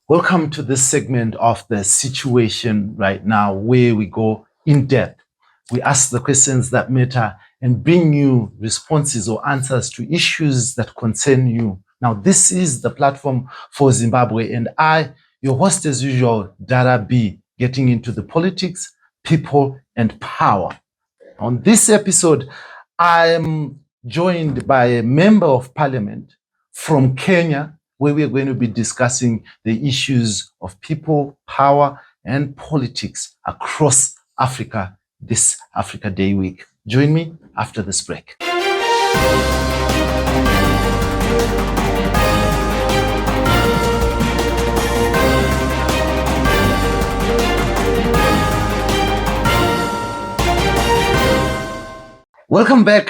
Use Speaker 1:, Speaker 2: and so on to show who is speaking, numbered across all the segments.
Speaker 1: Welcome to this segment of the situation right now, where we go in depth. We ask the questions that matter and bring you responses or answers to issues that concern you. Now, this is the platform for Zimbabwe, and I, your host as usual, Dara B, getting into the politics, people, and power. On this episode, I am joined by a member of parliament from Kenya, where we are going to be discussing the issues of people, power, and politics across Africa this Africa Day week. Join me after this break. Welcome back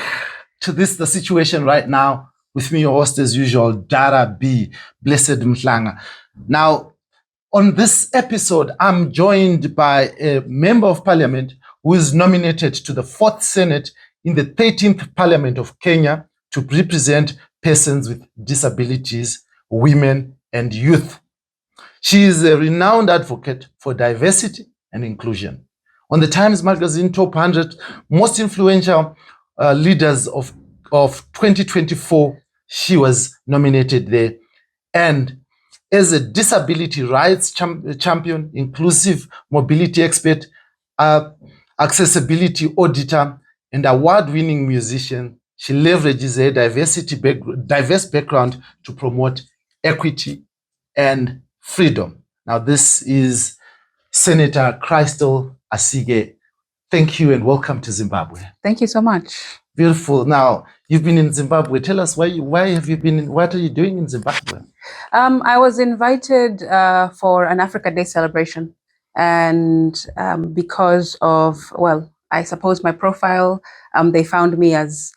Speaker 1: to The Situation Right Now. With me, your host as usual, Dara B, Blessed Mhlanga. Now, on this episode, I'm joined by a member of parliament who is nominated to the 4th Senate in the 13th Parliament of Kenya to represent persons with disabilities, women, and youth. She is a renowned advocate for diversity and inclusion. On the Times Magazine Top 100 Most Influential Leaders of 2024, she was nominated there. And as a disability rights champion, inclusive mobility expert, accessibility auditor, and award-winning musician, she leverages her diverse background to promote equity and freedom. Now, this is Senator Crystal Asige. Thank you and welcome to Zimbabwe.
Speaker 2: Thank you so much.
Speaker 1: Beautiful. Now, you've been in Zimbabwe. Tell us why have you been? What are you doing in Zimbabwe?
Speaker 2: I was invited for an Africa Day celebration, and because of, well, I suppose my profile, they found me as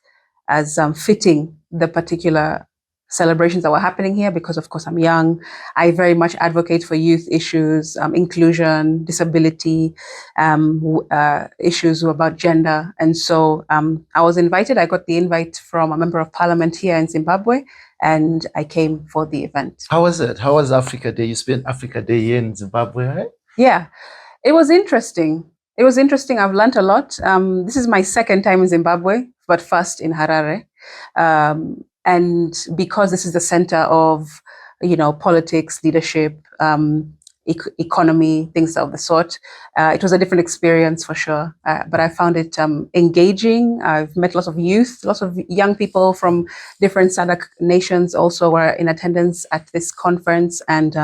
Speaker 2: fitting the particular celebrations that were happening here, because of course I'm young. I very much advocate for youth issues, inclusion, disability, issues about gender. And so I was invited. I got the invite from a member of parliament here in Zimbabwe, and I came for the event.
Speaker 1: How was it? How was Africa Day? You spent Africa Day here in Zimbabwe, right?
Speaker 2: Yeah, it was interesting. It was interesting. I've learned a lot. This is my second time in Zimbabwe, but first in Harare. And because this is the center of, politics, leadership, economy, things of the sort, it was a different experience for sure. But I found it engaging. I've met lots of youth, lots of young people from different SADC nations also were in attendance at this conference, and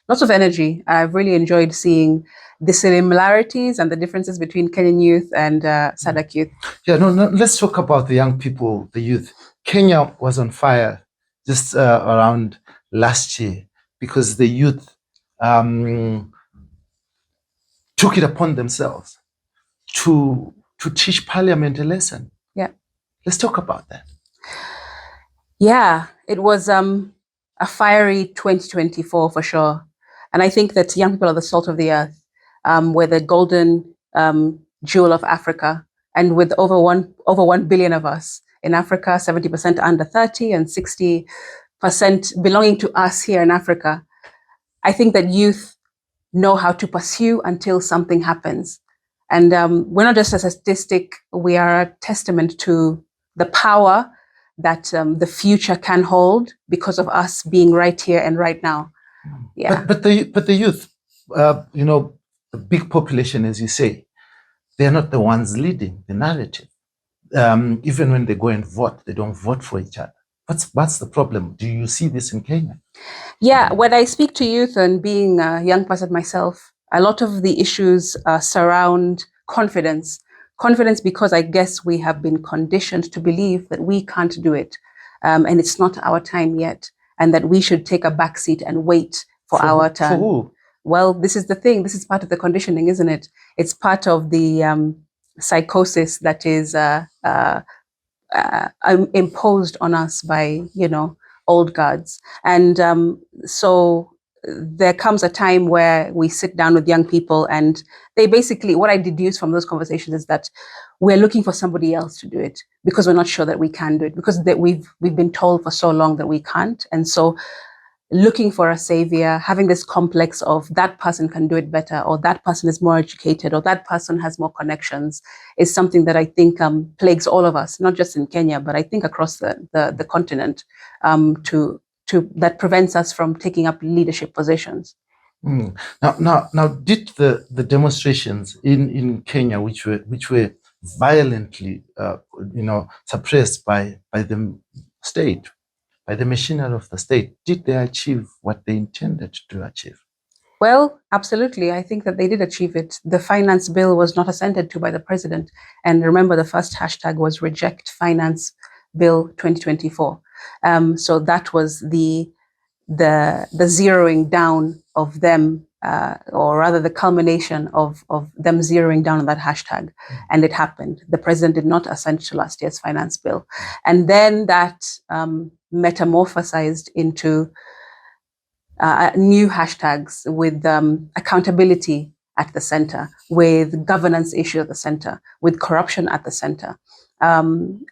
Speaker 2: lots of energy. I've really enjoyed seeing the similarities and the differences between Kenyan youth and SADC youth.
Speaker 1: Yeah, no, let's talk about the young people, the youth. Kenya was on fire just around last year because the youth took it upon themselves to teach Parliament a lesson.
Speaker 2: Yeah.
Speaker 1: Let's talk about that.
Speaker 2: Yeah, it was a fiery 2024 for sure. And I think that young people are the salt of the earth. We're the golden jewel of Africa. And with over 1 billion of us in Africa, 70% under 30 and 60% belonging to us here in Africa, I think that youth know how to pursue until something happens. And we're not just a statistic, we are a testament to the power that the future can hold because of us being right here and right now. Yeah.
Speaker 1: But the youth, the big population, as you say, they're not the ones leading the narrative. Even when they go and vote, they don't vote for each other. What's the problem? Do you see this in Kenya?
Speaker 2: Yeah, when I speak to youth, and being a young person myself, a lot of the issues surround confidence. Confidence because I guess we have been conditioned to believe that we can't do it, and it's not our time yet, and that we should take a backseat and wait for our turn.
Speaker 1: For who?
Speaker 2: Well, this is the thing. This is part of the conditioning, isn't it? It's part of the psychosis that is imposed on us by, old guards. And so there comes a time where we sit down with young people, and they basically, what I deduce from those conversations is that we're looking for somebody else to do it because we're not sure that we can do it, because that we've been told for so long that we can't. And so looking for a savior, having this complex of that person can do it better, or that person is more educated, or that person has more connections, is something that I think plagues all of us, not just in Kenya, but I think across the continent, that prevents us from taking up leadership positions.
Speaker 1: Now, did the demonstrations in Kenya, which were violently, suppressed by the state, by the machinery of the state, did they achieve what they intended to achieve?
Speaker 2: Well, absolutely. I think that they did achieve it. The finance bill was not assented to by the president. And remember, the first hashtag was Reject Finance Bill 2024. So that was the zeroing down of them, or rather the culmination of them zeroing down on that hashtag. And it happened. The president did not assent to last year's finance bill. And then that metamorphosized into new hashtags with accountability at the center, with governance issue at the center, with corruption at the center. And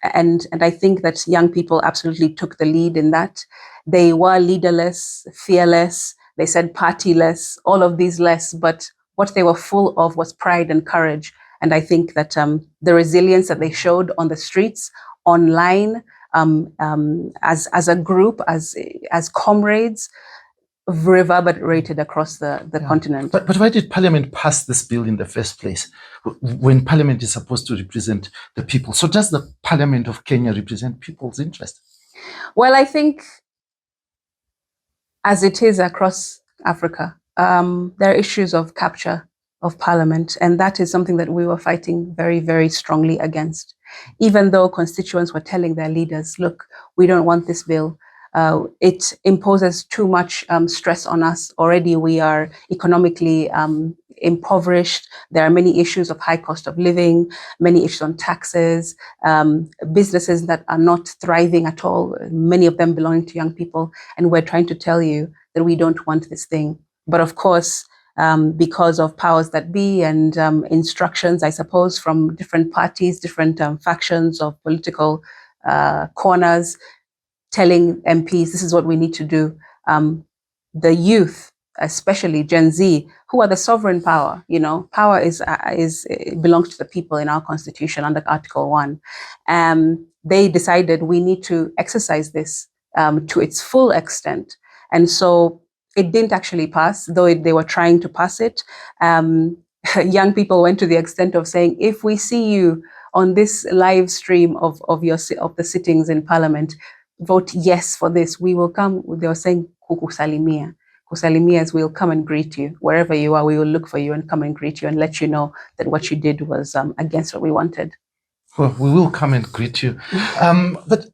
Speaker 2: I think that young people absolutely took the lead in that. They were leaderless, fearless, they said partyless, all of these less, but what they were full of was pride and courage. And I think that the resilience that they showed on the streets, online, as a group, as comrades, reverberated across the continent.
Speaker 1: But why did Parliament pass this bill in the first place, when Parliament is supposed to represent the people? So does the Parliament of Kenya represent people's interest?
Speaker 2: Well, I think, as it is across Africa, there are issues of capture of Parliament, and that is something that we were fighting very, very strongly against. Even though constituents were telling their leaders, look, we don't want this bill. It imposes too much stress on us. Already we are economically impoverished. There are many issues of high cost of living, many issues on taxes, businesses that are not thriving at all, many of them belonging to young people. And we're trying to tell you that we don't want this thing. But of course, because of powers that be and instructions, I suppose, from different parties, different factions of political corners, telling MPs, this is what we need to do. The youth, especially Gen Z, who are the sovereign power, power belongs to the people in our constitution under Article 1. They decided we need to exercise this to its full extent. And so it didn't actually pass, though they were trying to pass it. Young people went to the extent of saying, if we see you on this live stream of the sittings in Parliament, vote yes for this, we will come. They were saying kukusalimia. Kusalimia is we'll come and greet you. Wherever you are, we will look for you and come and greet you and let you know that what you did was against what we wanted.
Speaker 1: Well, we will come and greet you. But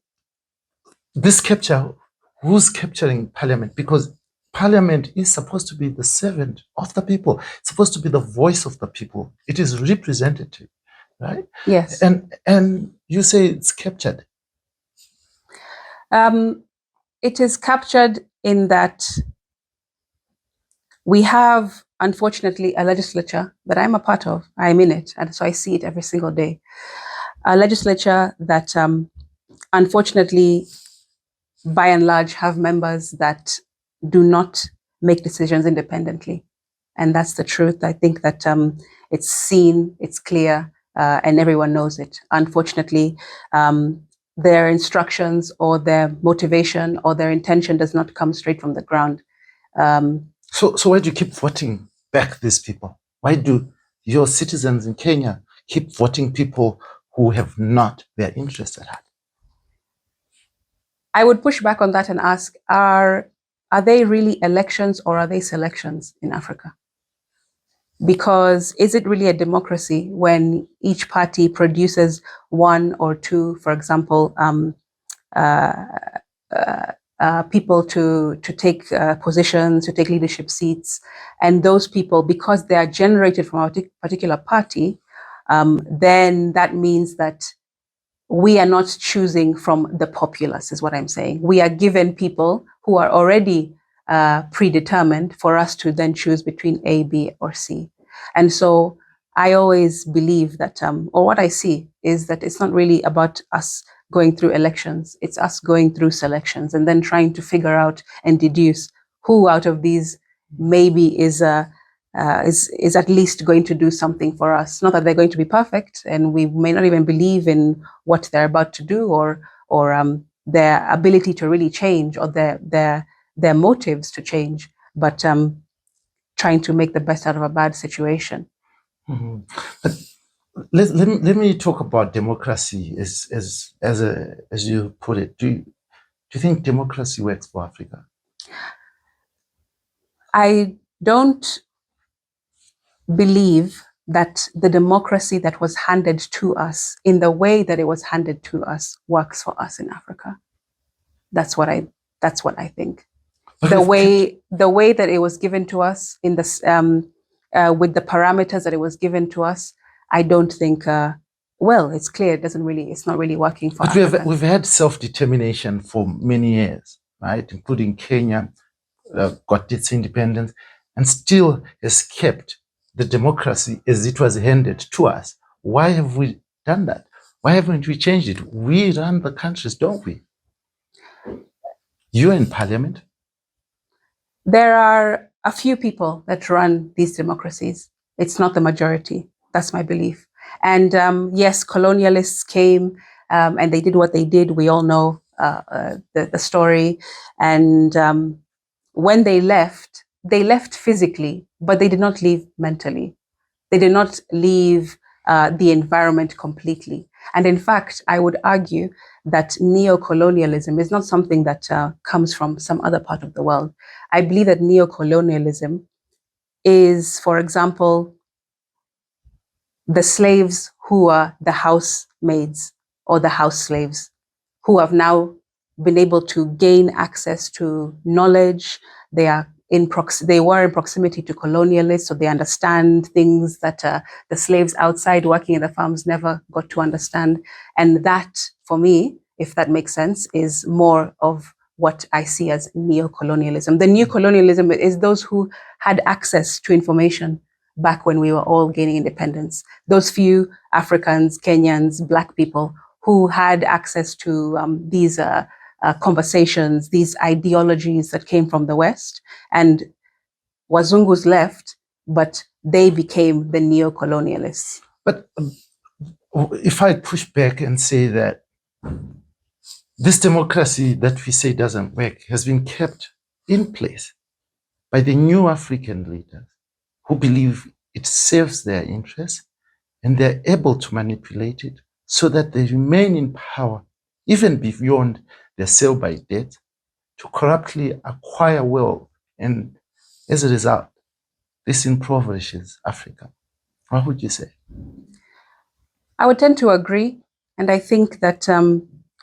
Speaker 1: this capture, who's capturing Parliament? Because Parliament is supposed to be the servant of the people. It's supposed to be the voice of the people. It is representative, right?
Speaker 2: Yes.
Speaker 1: And you say it's captured.
Speaker 2: It is captured in that we have, unfortunately, a legislature that I'm a part of. I'm in it, and so I see it every single day. A legislature that, unfortunately, by and large, have members that do not make decisions independently. And that's the truth. I think that it's seen, it's clear, and everyone knows it. Unfortunately, their instructions or their motivation or their intention does not come straight from the ground.
Speaker 1: So why do you keep voting back these people? Why do your citizens in Kenya keep voting people who have not their interests at heart?
Speaker 2: I would push back on that and ask, are they really elections or are they selections in Africa? Because is it really a democracy when each party produces one or two, for example, people to take positions, to take leadership seats, and those people, because they are generated from a particular party, then that means that we are not choosing from the populace, is what I'm saying. We are given people who are already predetermined for us to then choose between A, B, or C. And so I always believe that, or what I see is that it's not really about us going through elections. It's us going through selections and then trying to figure out and deduce who out of these maybe is at least going to do something for us. Not that they're going to be perfect, and we may not even believe in what they're about to do, or their ability to really change, or their motives to change, but trying to make the best out of a bad situation.
Speaker 1: Mm-hmm. But let me talk about democracy as you put it. Do you think democracy works for Africa?
Speaker 2: I don't believe that the democracy that was handed to us in the way that it was handed to us works for us in Africa. That's what I think. The way that it was given to us in this with the parameters that it was given to us, I don't think. Well, it's clear it's not really working for us.
Speaker 1: But we've had self-determination for many years, right? Including Kenya got its independence and still has kept the democracy as it was handed to us. Why have we done that? Why haven't we changed it? We run the countries, don't we? You're in parliament.
Speaker 2: There are a few people that run these democracies. It's not the majority. That's my belief. And yes, colonialists came and they did what they did. We all know the story. And when they left physically, but they did not leave mentally. They did not leave the environment completely. And in fact, I would argue that neocolonialism is not something that comes from some other part of the world. I believe that neocolonialism is, for example, the slaves who are the housemaids or the house slaves who have now been able to gain access to knowledge. They were in proximity to colonialists, so they understand things that the slaves outside working in the farms never got to understand. And that, for me, if that makes sense, is more of what I see as neocolonialism. The new colonialism is those who had access to information back when we were all gaining independence. Those few Africans, Kenyans, Black people who had access to these conversations, these ideologies that came from the West, and Wazungus left, but they became the neo-colonialists.
Speaker 1: But if I push back and say that this democracy that we say doesn't work has been kept in place by the new African leaders who believe it serves their interests, and they're able to manipulate it so that they remain in power, even beyond their sell by debt, to corruptly acquire wealth. And as a result, this impoverishes Africa. What would you say?
Speaker 2: I would tend to agree. And I think that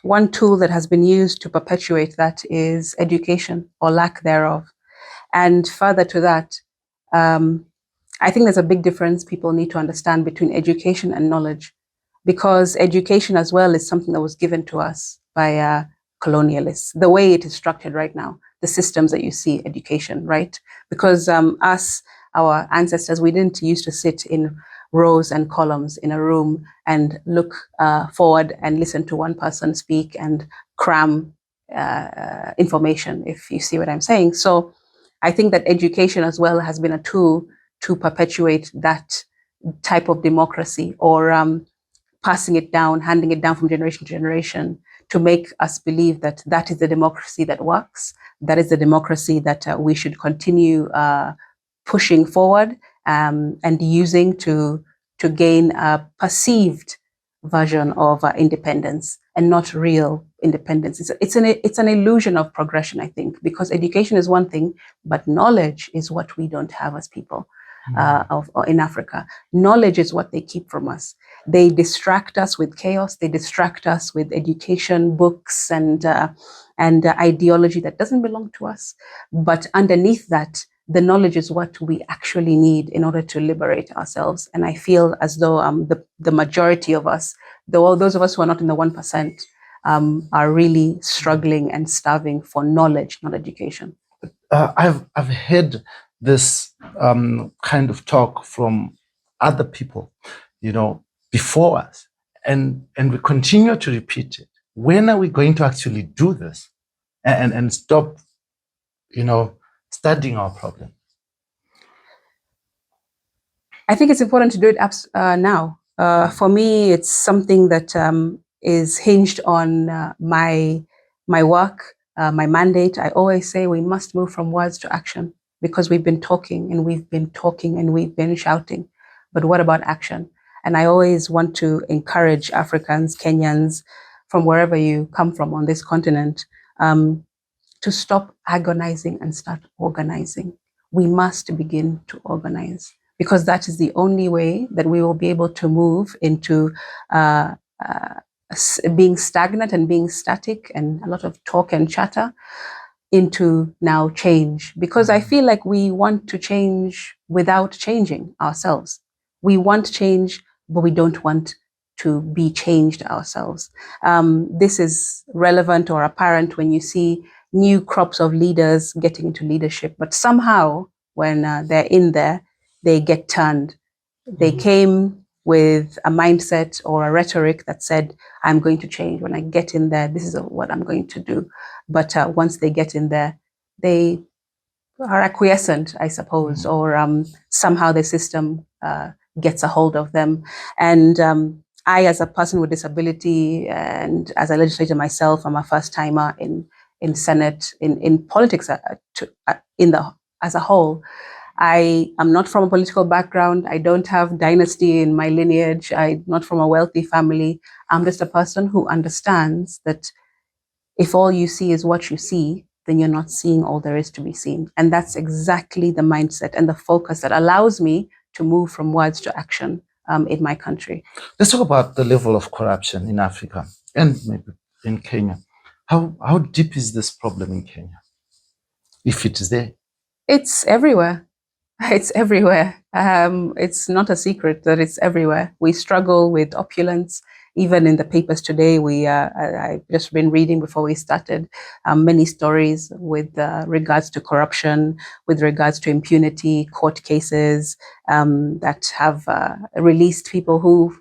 Speaker 2: one tool that has been used to perpetuate that is education, or lack thereof. And further to that, I think there's a big difference people need to understand between education and knowledge, because education as well is something that was given to us by colonialists. The way it is structured right now, the systems that you see, education, right? Because our ancestors, we didn't used to sit in rows and columns in a room and look forward and listen to one person speak and cram information, if you see what I'm saying. So I think that education as well has been a tool to perpetuate that type of democracy, or passing it down, handing it down from generation to generation, to make us believe that that is the democracy that works. That is the democracy that we should continue pushing forward and using to gain a perceived version of independence, and not real independence. It's an illusion of progression, I think, because education is one thing, but knowledge is what we don't have as people in Africa. Knowledge is what they keep from us. They distract us with chaos. They distract us with education, books, and ideology that doesn't belong to us. But underneath that, the knowledge is what we actually need in order to liberate ourselves. And I feel as though the majority of us, those of us who are not in the 1%, are really struggling and starving for knowledge, not education.
Speaker 1: I've heard this kind of talk from other people, before us, and we continue to repeat it. when are we going to actually do this and stop, studying our problem?
Speaker 2: I think it's important to do it now. For me, it's something that is hinged on my work, my mandate. I always say we must move from words to action, because we've been talking and we've been talking and we've been shouting. But what about action? And I always want to encourage Africans, Kenyans, from wherever you come from on this continent, to stop agonizing and start organizing. We must begin to organize, because that is the only way that we will be able to move into being stagnant and being static and a lot of talk and chatter into now change. Because I feel like we want to change without changing ourselves. We want change, but we don't want to be changed ourselves. This is relevant or apparent when you see new crops of leaders getting into leadership, but somehow when they're in there, they get turned. They came with a mindset or a rhetoric that said, I'm going to change. When I get in there, this is what I'm going to do. But once they get in there, they are acquiescent, I suppose, or somehow the system gets a hold of them. And I, as a person with disability and as a legislator myself, I'm a first timer in Senate, in politics as a whole. I am not from a political background. I don't have dynasty in my lineage. I'm not from a wealthy family. I'm just a person who understands that if all you see is what you see, then you're not seeing all there is to be seen. And that's exactly the mindset and the focus that allows me to move from words to action in my country.
Speaker 1: Let's talk about the level of corruption in Africa and maybe in Kenya. How deep is this problem in Kenya, if it is there?
Speaker 2: It's everywhere. It's everywhere. It's not a secret that it's everywhere. We struggle with opulence. Even in the papers today, I've just been reading before we started many stories with regards to corruption, with regards to impunity, court cases that have released people who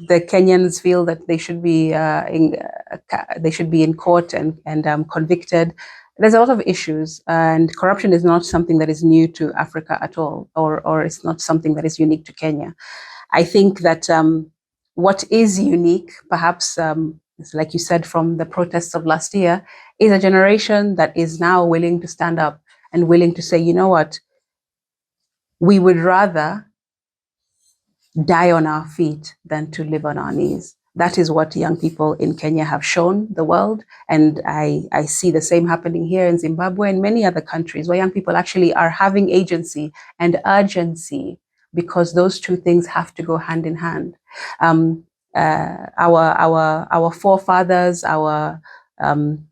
Speaker 2: the Kenyans feel that they should be in court and convicted. There's a lot of issues, and corruption is not something that is new to Africa at all, or it's not something that is unique to Kenya. I think that what is unique, perhaps, like you said, from the protests of last year, is a generation that is now willing to stand up and willing to say, you know what, we would rather die on our feet than to live on our knees. That is what young people in Kenya have shown the world. And I see the same happening here in Zimbabwe and many other countries where young people actually are having agency and urgency, because those two things have to go hand in hand. Our forefathers, our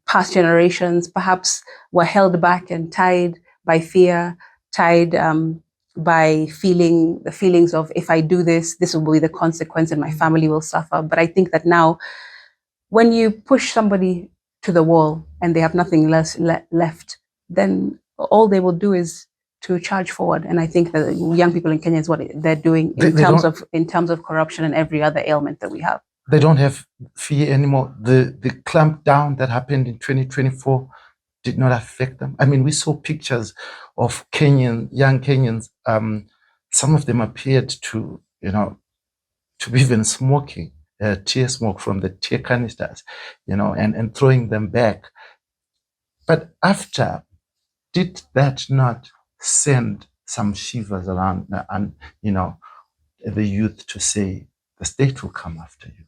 Speaker 2: past generations perhaps were held back and tied by fear, tied by feeling the feelings of, if I do this, this will be the consequence and my family will suffer. But I think that now, when you push somebody to the wall and they have nothing left, then all they will do is to charge forward. And I think that young people in Kenya is what they're doing in terms of corruption and every other ailment that we have.
Speaker 1: They don't have fear anymore. The clampdown that happened in 2024 did not affect them. I mean, we saw pictures of young Kenyans. Some of them appeared to be even smoking tear smoke from the tear canisters, and throwing them back. But after, did that not send some shivers around, the youth to say, the state will come after you?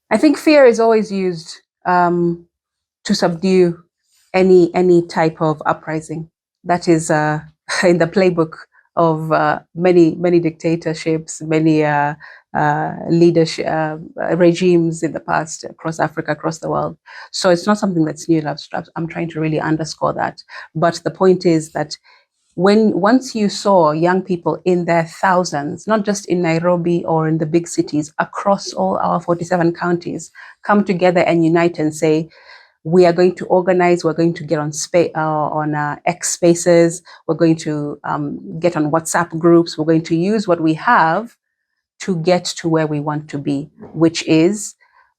Speaker 2: I think fear is always used to subdue any type of uprising. That is in the playbook of many dictatorships, many leadership regimes in the past across Africa, across the world. So it's not something that's new. I'm trying to really underscore that. But the point is that once you saw young people in their thousands, not just in Nairobi or in the big cities, across all our 47 counties, come together and unite and say, we are going to organize, we're going to get on X spaces, we're going to get on WhatsApp groups, we're going to use what we have to get to where we want to be, which is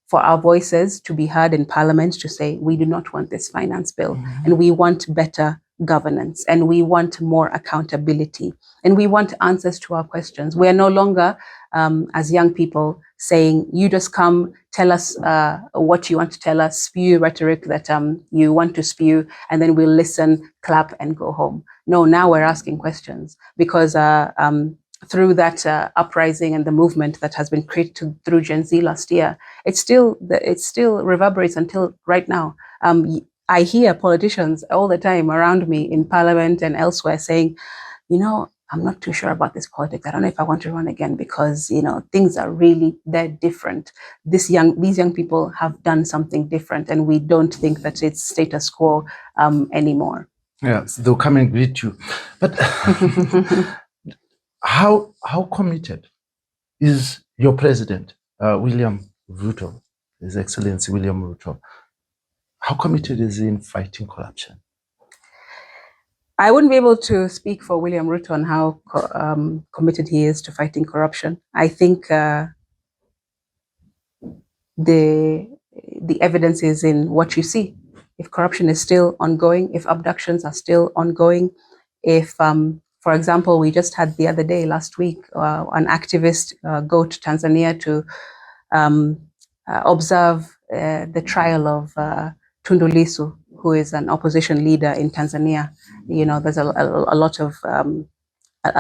Speaker 2: for our voices to be heard in Parliament to say, we do not want this finance bill, and we want better governance, and we want more accountability, and we want answers to our questions. We are no longer, as young people, saying, you just come, tell us what you want to tell us, spew rhetoric that you want to spew, and then we'll listen, clap, and go home. No, now we're asking questions, because through that uprising and the movement that has been created through Gen Z last year, it still reverberates until right now. I hear politicians all the time around me in Parliament and elsewhere saying, I'm not too sure about this politics. I don't know if I want to run again because, things are really, they're different. These young people have done something different, and we don't think that it's status quo anymore.
Speaker 1: Yes, they'll come and greet you. But how committed is your president, William Ruto, His Excellency William Ruto? How committed is he in fighting corruption?
Speaker 2: I wouldn't be able to speak for William Ruto on how committed he is to fighting corruption. I think the evidence is in what you see. If corruption is still ongoing, if abductions are still ongoing, if, for example, we just had the other day, last week, an activist go to Tanzania to observe the trial of Tundu Lissu, who is an opposition leader in Tanzania. There's a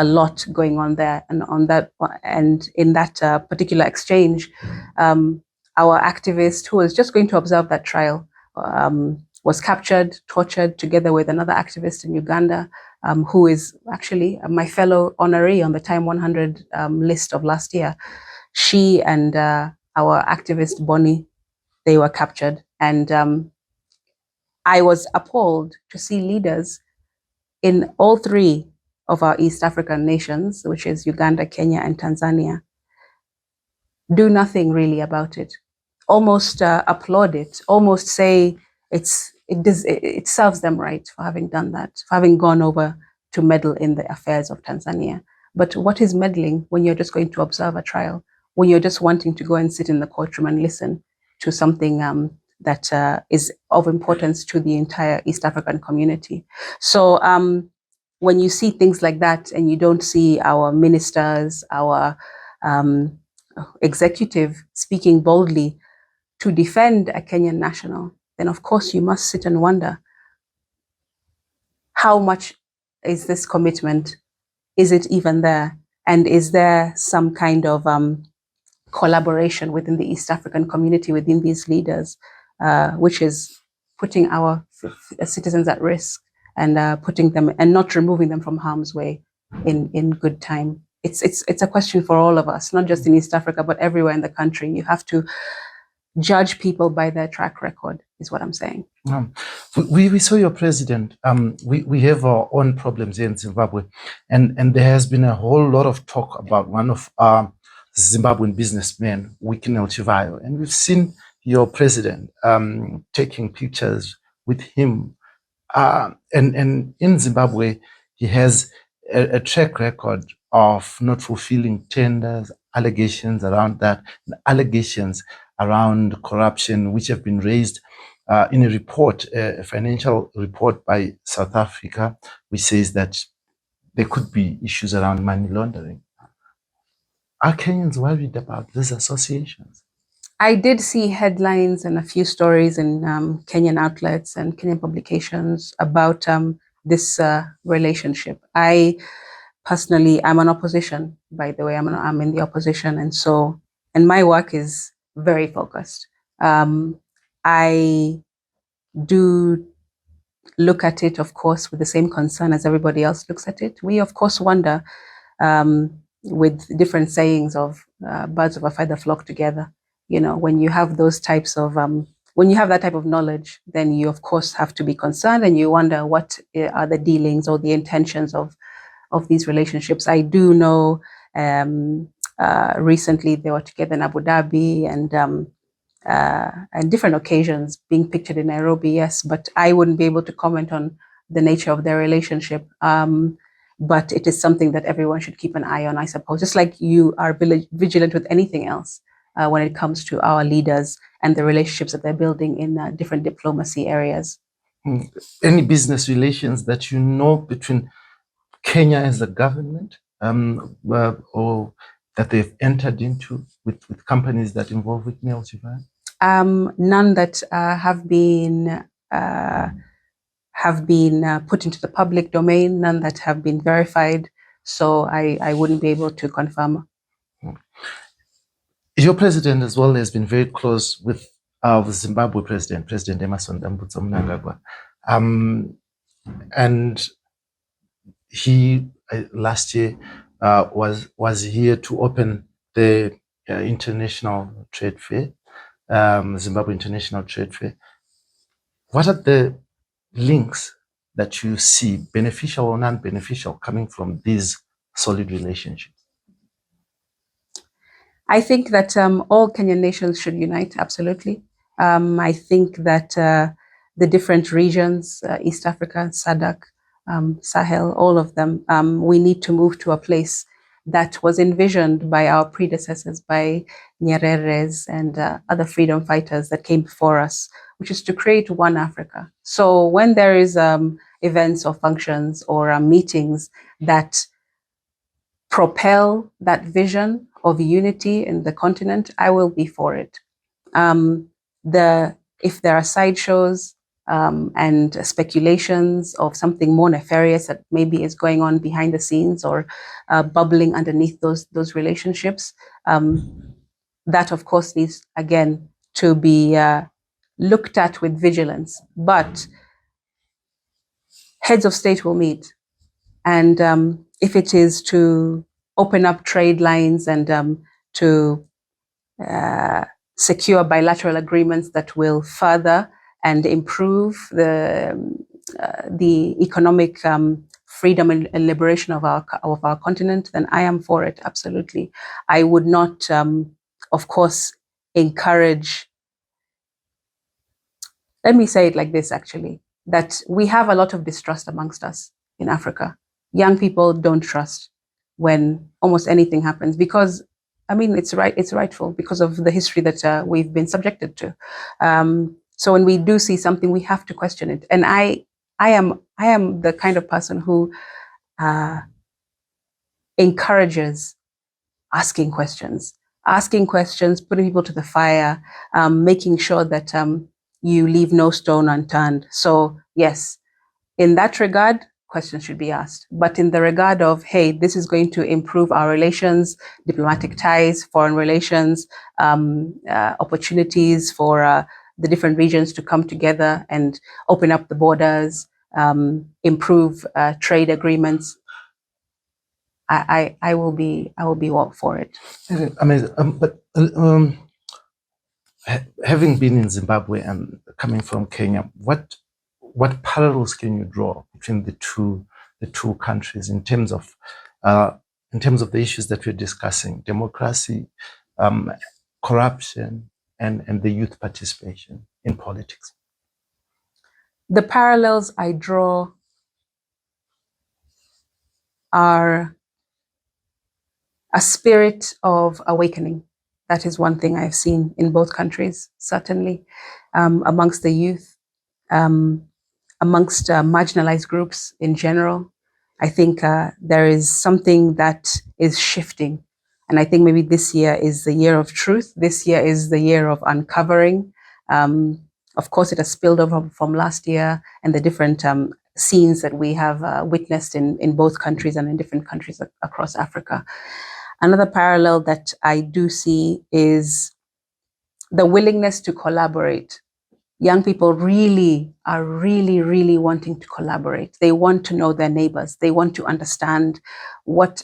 Speaker 2: lot going on there, and in that particular exchange, our activist who was just going to observe that trial was captured, tortured, together with another activist in Uganda, who is actually my fellow honoree on the Time 100 list of last year. She and our activist Bonnie, they were captured, and I was appalled to see leaders in all three of our East African nations, which is Uganda, Kenya, and Tanzania, do nothing really about it. Almost applaud it, almost say it serves them right for having done that, for having gone over to meddle in the affairs of Tanzania. But what is meddling when you're just going to observe a trial, when you're just wanting to go and sit in the courtroom and listen to something that is of importance to the entire East African community? So when you see things like that and you don't see our ministers, our executive speaking boldly to defend a Kenyan national, then of course you must sit and wonder, how much is this commitment? Is it even there? And is there some kind of collaboration within the East African community, within these leaders, which is putting our citizens at risk and putting them and not removing them from harm's way in good time? It's a question for all of us, not just in East Africa, but everywhere in the country. You have to judge people by their track record, is what I'm saying.
Speaker 1: We saw your president. We have our own problems here in Zimbabwe, and there has been a whole lot of talk about one of our Zimbabwean businessmen, Wicknell, and we've seen your president taking pictures with him. And in Zimbabwe, he has a track record of not fulfilling tenders, allegations around that, allegations around corruption, which have been raised in a report, a financial report by South Africa, which says that there could be issues around money laundering. Are Kenyans worried about these associations?
Speaker 2: I did see headlines and a few stories in Kenyan outlets and Kenyan publications about this relationship. I personally, I'm an opposition, by the way. I'm in the opposition, and my work is very focused. I do look at it, of course, with the same concern as everybody else looks at it. We, of course, wonder, with different sayings of birds of a feather flock together. When you have those types of, when you have that type of knowledge, then you, of course, have to be concerned, and you wonder what are the dealings or the intentions of these relationships. I do know recently they were together in Abu Dhabi and different occasions being pictured in Nairobi, yes, but I wouldn't be able to comment on the nature of their relationship. but it is something that everyone should keep an eye on, I suppose, just like you are vigilant with anything else when it comes to our leaders and the relationships that they're building in different diplomacy areas.
Speaker 1: Any business relations that you know between Kenya as a government or that they've entered into with companies that involve Wicknell, Zimbabwe?
Speaker 2: None that have been put into the public domain, none that have been verified. So I wouldn't be able to confirm.
Speaker 1: Your president as well has been very close with the Zimbabwe president, President Emmerson Mnangagwa. And he last year was here to open the international trade fair, Zimbabwe International Trade Fair. What are the links that you see, beneficial or non-beneficial, coming from these solid relationships?
Speaker 2: I think that all Kenyan nations should unite, absolutely. I think that the different regions, East Africa, SADC, Sahel, all of them, we need to move to a place that was envisioned by our predecessors, by Nyerere's and other freedom fighters that came before us, which is to create one Africa. So when there is events or functions or meetings that propel that vision of unity in the continent, I will be for it. If there are sideshows and speculations of something more nefarious that maybe is going on behind the scenes or bubbling underneath those relationships, that of course needs again to be looked at with vigilance. But heads of state will meet, and if it is to open up trade lines and to secure bilateral agreements that will further and improve the economic freedom and liberation of our continent, then I am for it, absolutely. I would not, of course, encourage. Let me say it like this, actually, that we have a lot of distrust amongst us in Africa. Young people don't trust when almost anything happens because, I mean, it's rightful because of the history that we've been subjected to. So when we do see something, we have to question it. And I am the kind of person who encourages asking questions, putting people to the fire, making sure that you leave no stone unturned. So yes, in that regard, questions should be asked. But in the regard of, hey, this is going to improve our relations, diplomatic ties, foreign relations, opportunities for the different regions to come together and open up the borders, improve trade agreements, I will be all for it.
Speaker 1: Amazing. Having been in Zimbabwe and coming from Kenya, what parallels can you draw between the two countries in terms of the issues that we're discussing: democracy, corruption, and the youth participation in politics?
Speaker 2: The parallels I draw are a spirit of awakening. That is one thing I've seen in both countries, certainly, amongst the youth, amongst marginalized groups in general. I think there is something that is shifting. And I think maybe this year is the year of truth. This year is the year of uncovering. Of course, it has spilled over from last year and the different scenes that we have witnessed in both countries and in different countries across Africa. Another parallel that I do see is the willingness to collaborate. Young people really are really wanting to collaborate. They want to know their neighbors. They want to understand what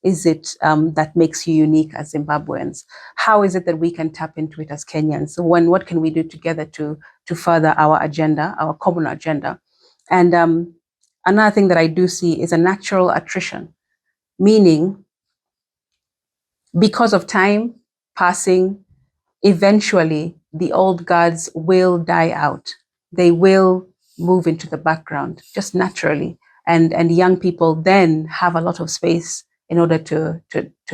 Speaker 2: is it that makes you unique as Zimbabweans? How is it that we can tap into it as Kenyans? What can we do together to further our agenda, our common agenda? And another thing that I do see is a natural attrition, meaning because of time passing, eventually the old guards will die out. They will move into the background just naturally. and young people then have a lot of space in order to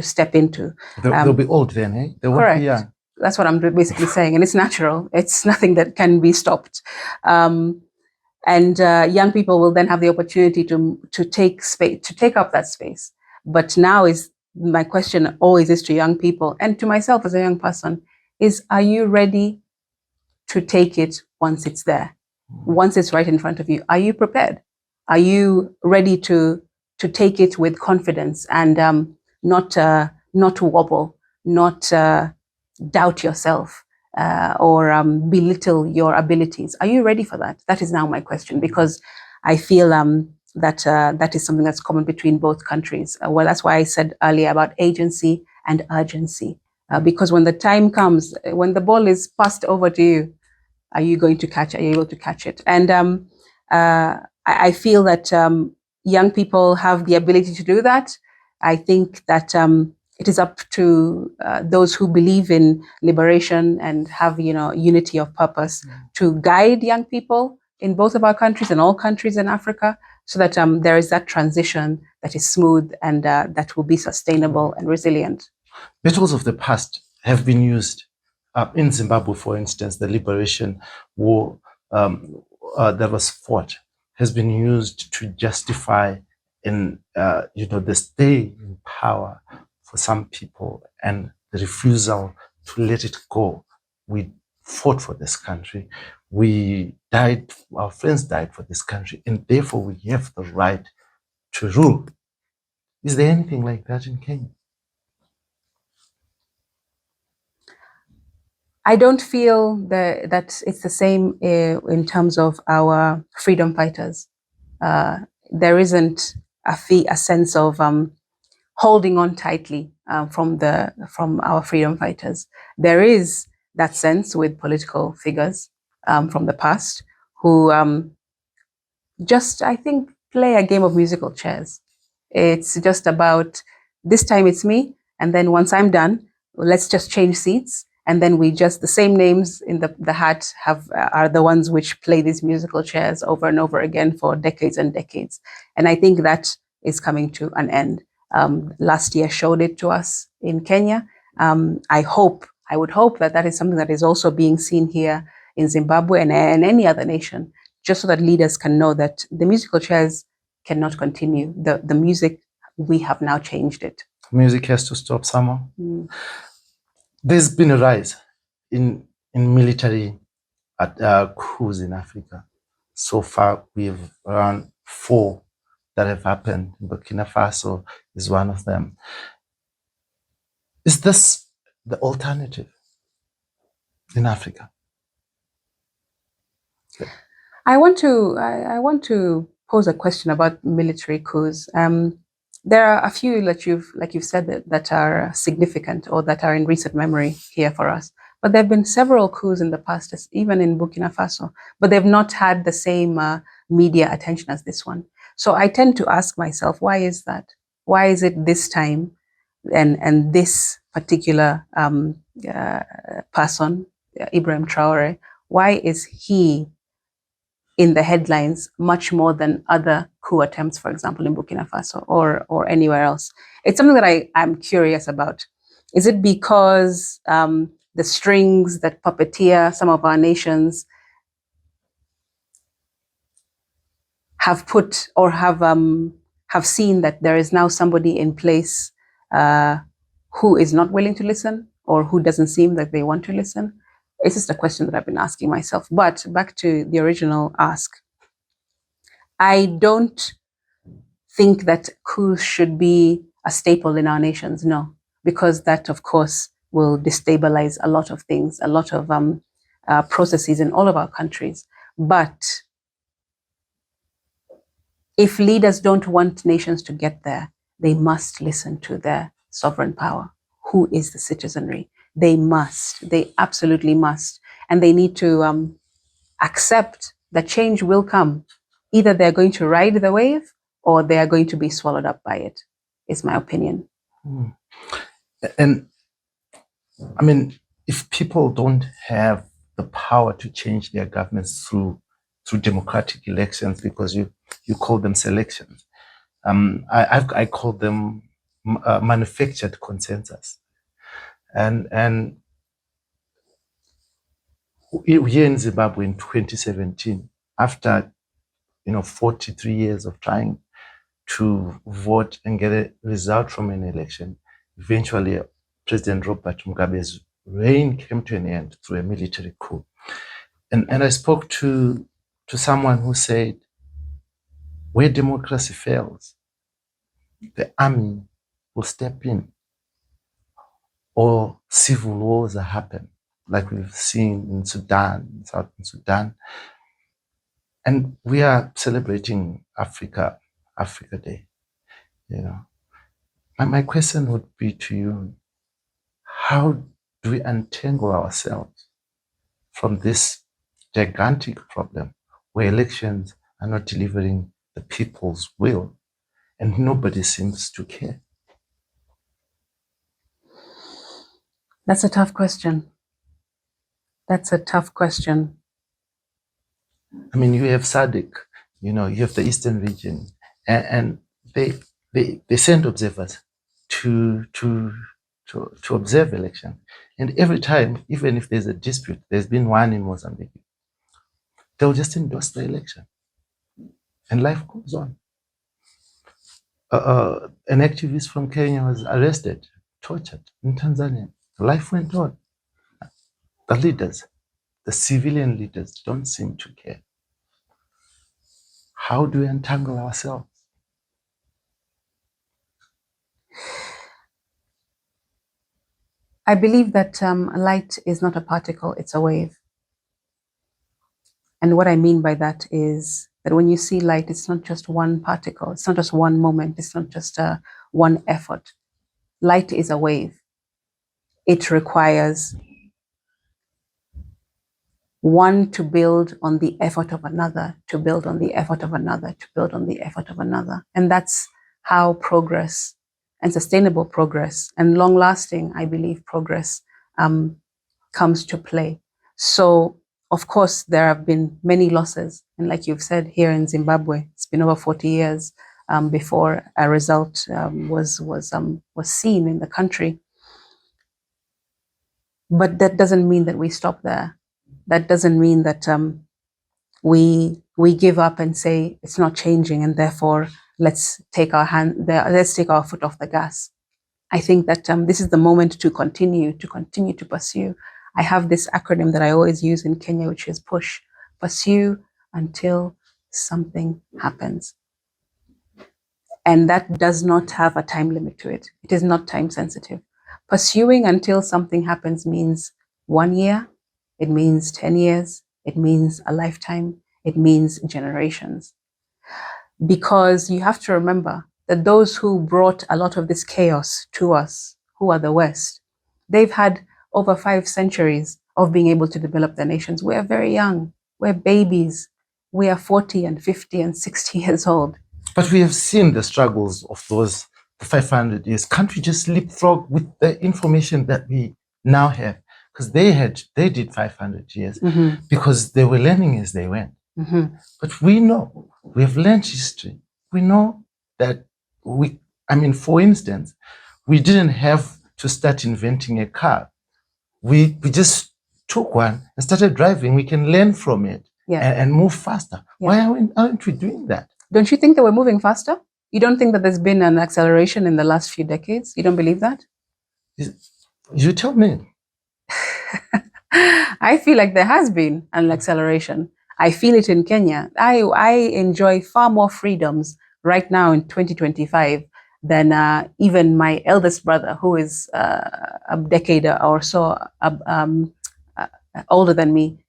Speaker 2: step into.
Speaker 1: They'll be old then, eh? They won't
Speaker 2: Correct.
Speaker 1: be young.
Speaker 2: That's what I'm basically saying, and it's natural. It's nothing that can be stopped. And young people will then have the opportunity to take space, to take up that space. But now is my question always is to young people and to myself as a young person is: are you ready to take it once it's there, once it's right in front of you? Are you prepared? Are you ready to take it with confidence and not wobble, not doubt yourself or belittle your abilities? Are you ready for that? That is now my question, because I feel that that is something that's common between both countries. Well, that's why I said earlier about agency and urgency, because when the time comes, when the ball is passed over to you, are you going to catch it? Are you able to catch it? And I feel that young people have the ability to do that. I think that it is up to those who believe in liberation and have, unity of purpose to guide young people in both of our countries and all countries in Africa, so that there is that transition that is smooth and that will be sustainable and resilient.
Speaker 1: Battles of the past have been used. In Zimbabwe, for instance, the liberation war that was fought has been used to justify the stay in power for some people and the refusal to let it go. We fought for this country. We died, our friends died for this country, and therefore we have the right to rule. Is there anything like that in Kenya?
Speaker 2: I don't feel that it's the same in terms of our freedom fighters. There isn't a sense of holding on tightly from our freedom fighters. There is that sense with political figures from the past who just, I think, play a game of musical chairs. It's just about, this time it's me, and then once I'm done, let's just change seats. And then we just, the same names in the hat are the ones which play these musical chairs over and over again for decades and decades. And I think that is coming to an end. Last year showed it to us in Kenya. I would hope that is something that is also being seen here in Zimbabwe and any other nation, just so that leaders can know that the musical chairs cannot continue. The music, we have now changed it.
Speaker 1: Music has to stop somehow. There's been a rise in military coups in Africa. So far, we have around 4 that have happened. Burkina Faso is one of them. Is this the alternative in Africa?
Speaker 2: I want to pose a question about military coups. There are a few that you've said that are significant or that are in recent memory here for us. But there have been several coups in the past, even in Burkina Faso, but they've not had the same media attention as this one. So I tend to ask myself, why is that? Why is it this time and this particular person, Ibrahim Traore, why is he in the headlines much more than other coup attempts, for example, in Burkina Faso or anywhere else? It's something that I'm curious about. Is it because the strings that puppeteer some of our nations have put or have seen that there is now somebody in place who is not willing to listen or who doesn't seem like they want to listen? It's just a question that I've been asking myself. But back to the original ask, I don't think that coups should be a staple in our nations, no, because that, of course, will destabilize a lot of things, a lot of processes in all of our countries. But if leaders don't want nations to get there, they must listen to their sovereign power. Who is the citizenry? They must. They absolutely must. And they need to accept that change will come. Either they're going to ride the wave or they are going to be swallowed up by it, is my opinion.
Speaker 1: And I mean, if people don't have the power to change their governments through through democratic elections, because you call them selections. I call them manufactured consensus. And here in Zimbabwe in 2017, after 43 years of trying to vote and get a result from an election, eventually President Robert Mugabe's reign came to an end through a military coup. And I spoke to someone who said, where democracy fails, the army will step in, or civil wars happen, like we've seen in Sudan, Southern Sudan. And we are celebrating Africa Day. My question would be to you, how do we untangle ourselves from this gigantic problem where elections are not delivering the people's will and nobody seems to care?
Speaker 2: That's a tough question. That's a tough question.
Speaker 1: I mean, you have SADC, you have the Eastern region, and they send observers to observe election. And every time, even if there's a dispute, there's been one in Mozambique, they'll just endorse the election. And life goes on. An activist from Kenya was arrested, tortured in Tanzania. Life went on. The leaders, the civilian leaders, don't seem to care. How do we untangle ourselves?
Speaker 2: I believe that light is not a particle, it's a wave. And what I mean by that is that when you see light, it's not just one particle, it's not just one moment, it's not just one effort. Light is a wave. It requires one to build on the effort of another, to build on the effort of another, to build on the effort of another. And that's how progress and sustainable progress and long-lasting, I believe, progress comes to play. So, of course, there have been many losses. And like you've said, here in Zimbabwe, it's been over 40 years before a result was seen in the country. But that doesn't mean that we stop there. That doesn't mean that we give up and say it's not changing, and therefore let's take our foot off the gas. I think that this is the moment to continue to pursue. I have this acronym that I always use in Kenya, which is PUSH: pursue until something happens. And that does not have a time limit to it. It is not time sensitive. Pursuing until something happens means 1 year, it means 10 years, it means a lifetime, it means generations. Because you have to remember that those who brought a lot of this chaos to us, who are the West, they've had over 5 centuries of being able to develop their nations. We are very young, we're babies, we are 40 and 50 and 60 years old.
Speaker 1: But we have seen the struggles of those 500 years. Can't we just leapfrog with the information that we now have? Because they did 500 years because they were learning as they went. But we know, we have learned history. We know that for instance, we didn't have to start inventing a car. We just took one and started driving. We can learn from it and move faster. Yeah. Why aren't we doing that?
Speaker 2: Don't you think that we're moving faster? You don't think that there's been an acceleration in the last few decades? You don't believe that?
Speaker 1: You tell me.
Speaker 2: I feel like there has been an acceleration. I feel it in Kenya. I enjoy far more freedoms right now in 2025 than even my eldest brother, who is a decade or so older than me,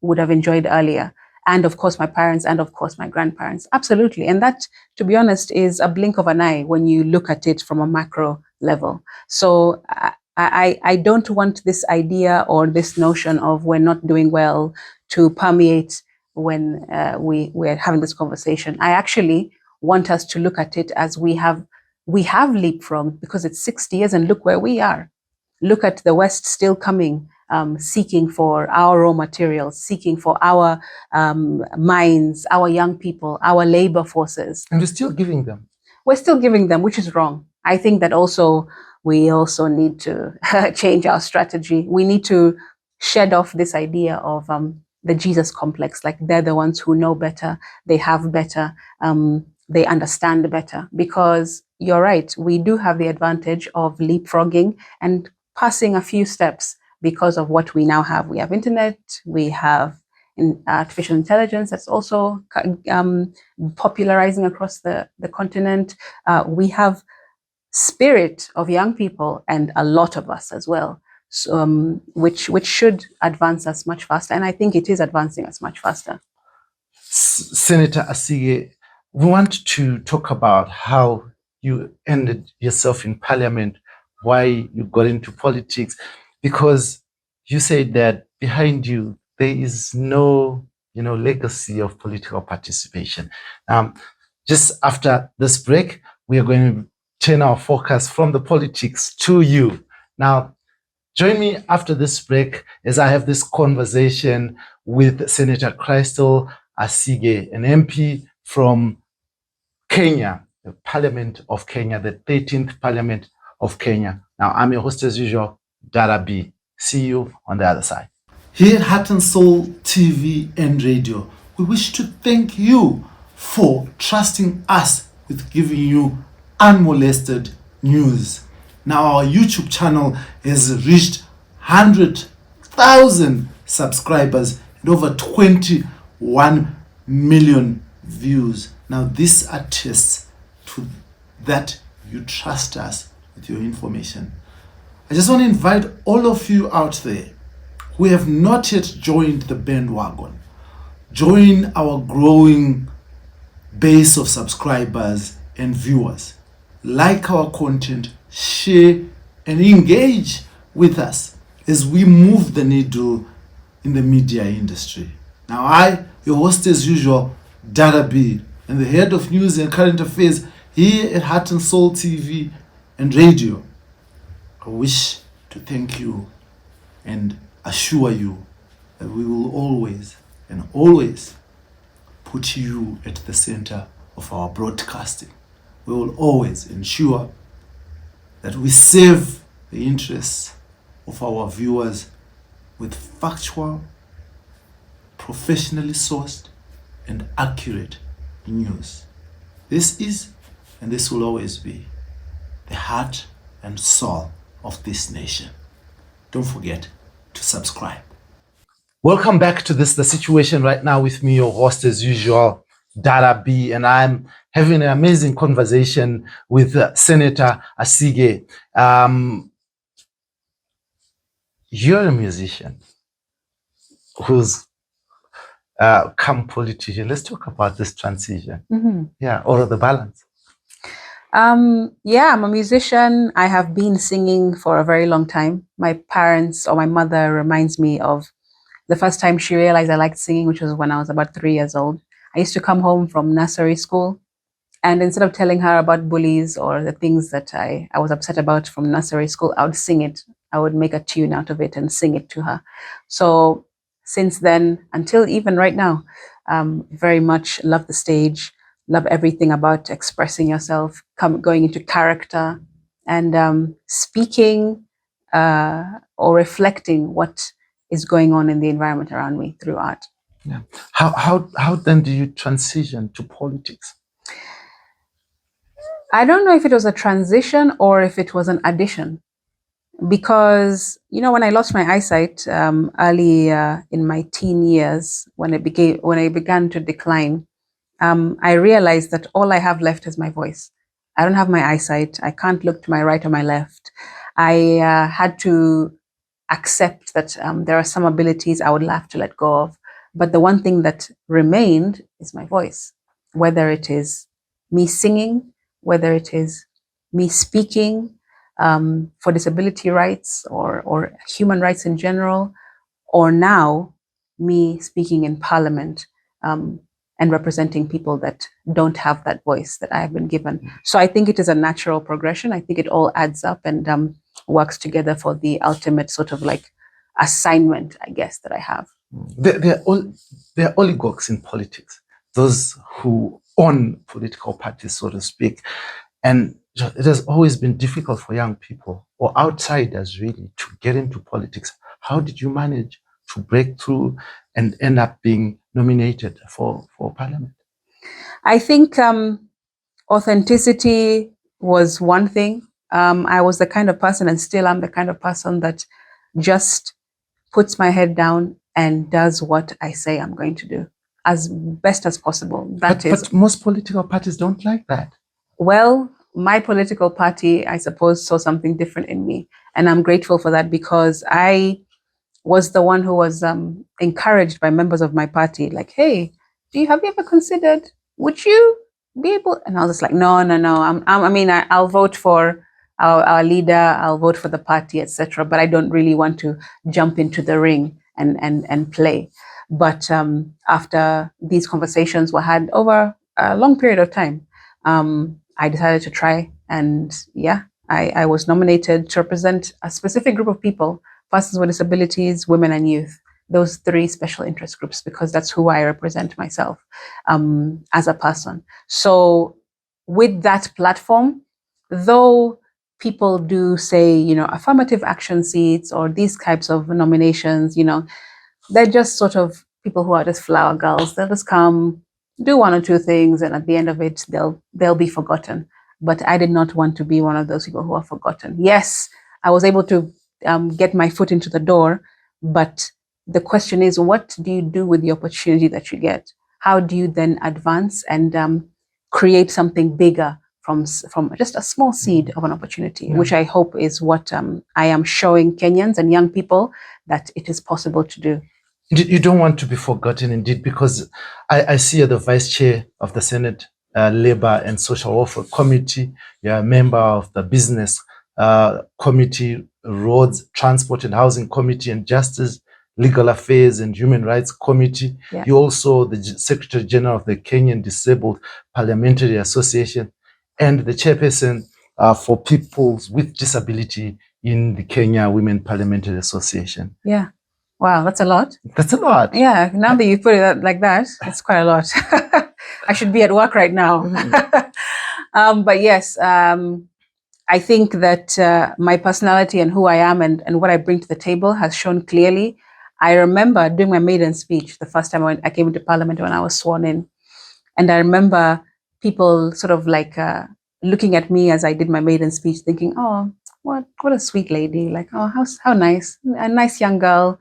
Speaker 2: would have enjoyed earlier. And of course, my parents, and of course, my grandparents. Absolutely. And that, to be honest, is a blink of an eye when you look at it from a macro level. So I don't want this idea or this notion of we're not doing well to permeate when we're having this conversation. I actually want us to look at it as we have leapfrogged, because it's 60 years and look where we are. Look at the West still coming seeking for our raw materials, seeking for our mines, our young people, our labor forces.
Speaker 1: And we're still giving them.
Speaker 2: We're still giving them, which is wrong. I think that also we also need to change our strategy. We need to shed off this idea of the Jesus complex, like they're the ones who know better, they have better, they understand better. Because you're right, we do have the advantage of leapfrogging and passing a few steps because of what we now have. We have internet, we have artificial intelligence that's also popularizing across the continent. We have spirit of young people and a lot of us as well, so, which should advance us much faster. And I think it is advancing us much faster.
Speaker 1: Senator Asige, we want to talk about how you ended yourself in Parliament, why you got into politics, because you said that behind you there is no, legacy of political participation. Just after this break, we are going to turn our focus from the politics to you. Now, join me after this break as I have this conversation with Senator Crystal Asige, an MP from Kenya, the Parliament of Kenya, the 13th Parliament of Kenya. Now, I'm your host as usual, Dara B. See you on the other side. Here at Heart and Soul TV and Radio, we wish to thank you for trusting us with giving you unmolested news. Now our YouTube channel has reached 100,000 subscribers and over 21 million views. Now this attests to that you trust us with your information. I just want to invite all of you out there who have not yet joined the bandwagon. Join our growing base of subscribers and viewers. Like our content, share and engage with us as we move the needle in the media industry. Now I, your host as usual, Dara B, and the head of news and current affairs here at Heart and Soul TV and Radio, I wish to thank you and assure you that we will always and always put you at the center of our broadcasting. We will always ensure that we serve the interests of our viewers with factual, professionally sourced, and accurate news. This is, and this will always be, the heart and soul of this nation. Don't forget to subscribe. Welcome back to The Situation Right Now with me, your host as usual, Dara B, and I'm having an amazing conversation with Senator Asige. You're a musician who's come politician. Let's talk about this transition. Yeah, or the balance.
Speaker 2: Yeah, I'm a musician. I have been singing for a very long time. My parents or my mother reminds me of the first time she realized I liked singing, which was when I was about 3 years old. I used to come home from nursery school, and instead of telling her about bullies or the things that I was upset about from nursery school, I would sing it. I would make a tune out of it and sing it to her. So since then, until even right now, very much love the stage, love everything about expressing yourself, going into character, and speaking or reflecting what is going on in the environment around me through art.
Speaker 1: Yeah. How then do you transition to politics?
Speaker 2: I don't know if it was a transition or if it was an addition, because when I lost my eyesight early in my teen years, when I began to decline, I realized that all I have left is my voice. I don't have my eyesight. I can't look to my right or my left. I had to accept that there are some abilities I would have to let go of. But the one thing that remained is my voice, whether it is me singing, whether it is me speaking for disability rights or human rights in general, or now me speaking in Parliament and representing people that don't have that voice that I have been given. So I think it is a natural progression. I think it all adds up and works together for the ultimate sort of like assignment, I guess, that I have.
Speaker 1: There are oligarchs in politics, those who own political parties, so to speak. And it has always been difficult for young people or outsiders really to get into politics. How did you manage to break through and end up being nominated for parliament?
Speaker 2: I think authenticity was one thing. I was the kind of person, and still am the kind of person, that just puts my head down and does what I say I'm going to do as best as possible.
Speaker 1: But most political parties don't like that.
Speaker 2: Well, my political party, I suppose, saw something different in me. And I'm grateful for that, because I was the one who was encouraged by members of my party, like, hey, have you ever considered, would you be able? And I was just like, no. I'll vote for our leader, I'll vote for the party, etc. But I don't really want to jump into the ring and play. But after these conversations were had over a long period of time, I decided to try. And I was nominated to represent a specific group of people: persons with disabilities, women, and youth. Those three special interest groups, because that's who I represent myself as a person. So with that platform, though people do say, affirmative action seats or these types of nominations, they're just sort of people who are just flower girls. They'll just come, do one or two things, and at the end of it, they'll be forgotten. But I did not want to be one of those people who are forgotten. Yes, I was able to get my foot into the door, but the question is, what do you do with the opportunity that you get? How do you then advance and create something bigger from just a small seed of an opportunity, which I hope is what I am showing Kenyans and young people, that it is possible to do.
Speaker 1: You don't want to be forgotten, indeed, because I see you're the vice chair of the Senate Labour and Social Welfare Committee. You're a member of the Business Committee, Roads, Transport and Housing Committee, and Justice, Legal Affairs and Human Rights Committee. Yeah. You're also the Secretary General of the Kenyan Disabled Parliamentary Association and the chairperson for people with disability in the Kenya Women Parliamentary Association.
Speaker 2: Yeah. Wow, that's a lot.
Speaker 1: That's a lot.
Speaker 2: Yeah, now that you put it like that, it's quite a lot. I should be at work right now. But yes, I think that my personality and who I am and what I bring to the table has shown clearly. I remember doing my maiden speech the first time I came into Parliament, when I was sworn in. And I remember people sort of like looking at me as I did my maiden speech, thinking, oh, what a sweet lady. Like, oh, how nice. A nice young girl.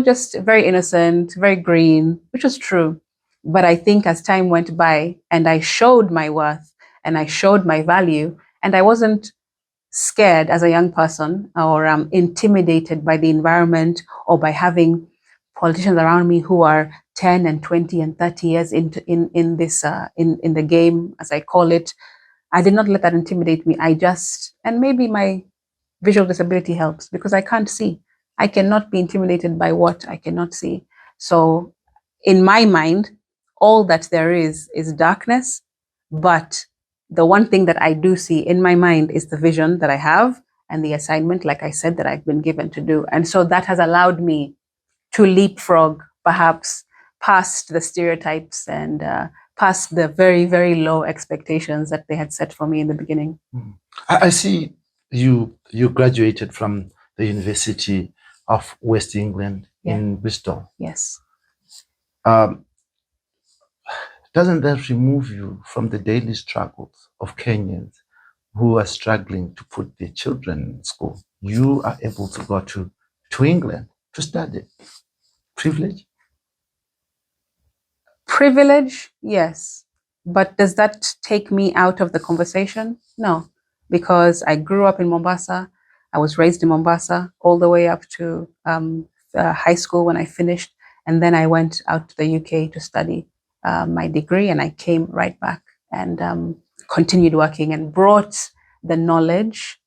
Speaker 2: Just very innocent, very green, which was true. But I think as time went by and I showed my worth and I showed my value, and I wasn't scared as a young person or intimidated by the environment or by having politicians around me who are 10 and 20 and 30 years in the game, as I call it. I did not let that intimidate me. And maybe my visual disability helps, because I can't see. I cannot be intimidated by what I cannot see. So in my mind, all that there is darkness. But the one thing that I do see in my mind is the vision that I have and the assignment, like I said, that I've been given to do. And so that has allowed me to leapfrog perhaps past the stereotypes and past the very, very low expectations that they had set for me in the beginning.
Speaker 1: I see you graduated from the University of West England in Bristol.
Speaker 2: Yes.
Speaker 1: Doesn't that remove you from the daily struggles of Kenyans who are struggling to put their children in school? You are able to go to England to study. Privilege?
Speaker 2: Privilege, yes. But does that take me out of the conversation? No, because I grew up in Mombasa. I was raised in Mombasa all the way up to high school when I finished. And then I went out to the UK to study my degree, and I came right back and continued working and brought the knowledge,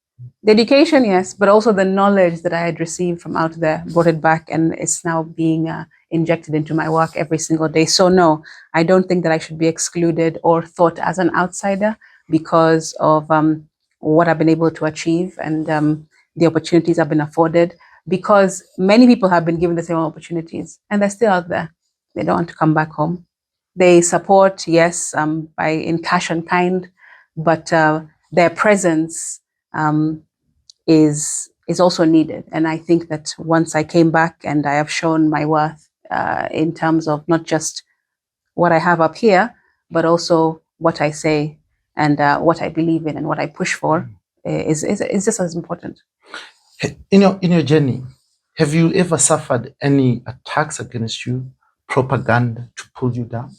Speaker 2: the education, yes, but also the knowledge that I had received from out there, brought it back, and it's now being injected into my work every single day. So no, I don't think that I should be excluded or thought as an outsider because of what I've been able to achieve and the opportunities I've been afforded. because many people have been given the same opportunities and they're still out there. They don't want to come back home. They support, yes, in cash and kind, but their presence is also needed. And I think that once I came back and I have shown my worth in terms of not just what I have up here, but also what I say and what I believe in and what I push for is just as important.
Speaker 1: In your journey, have you ever suffered any attacks against you, propaganda to pull you down?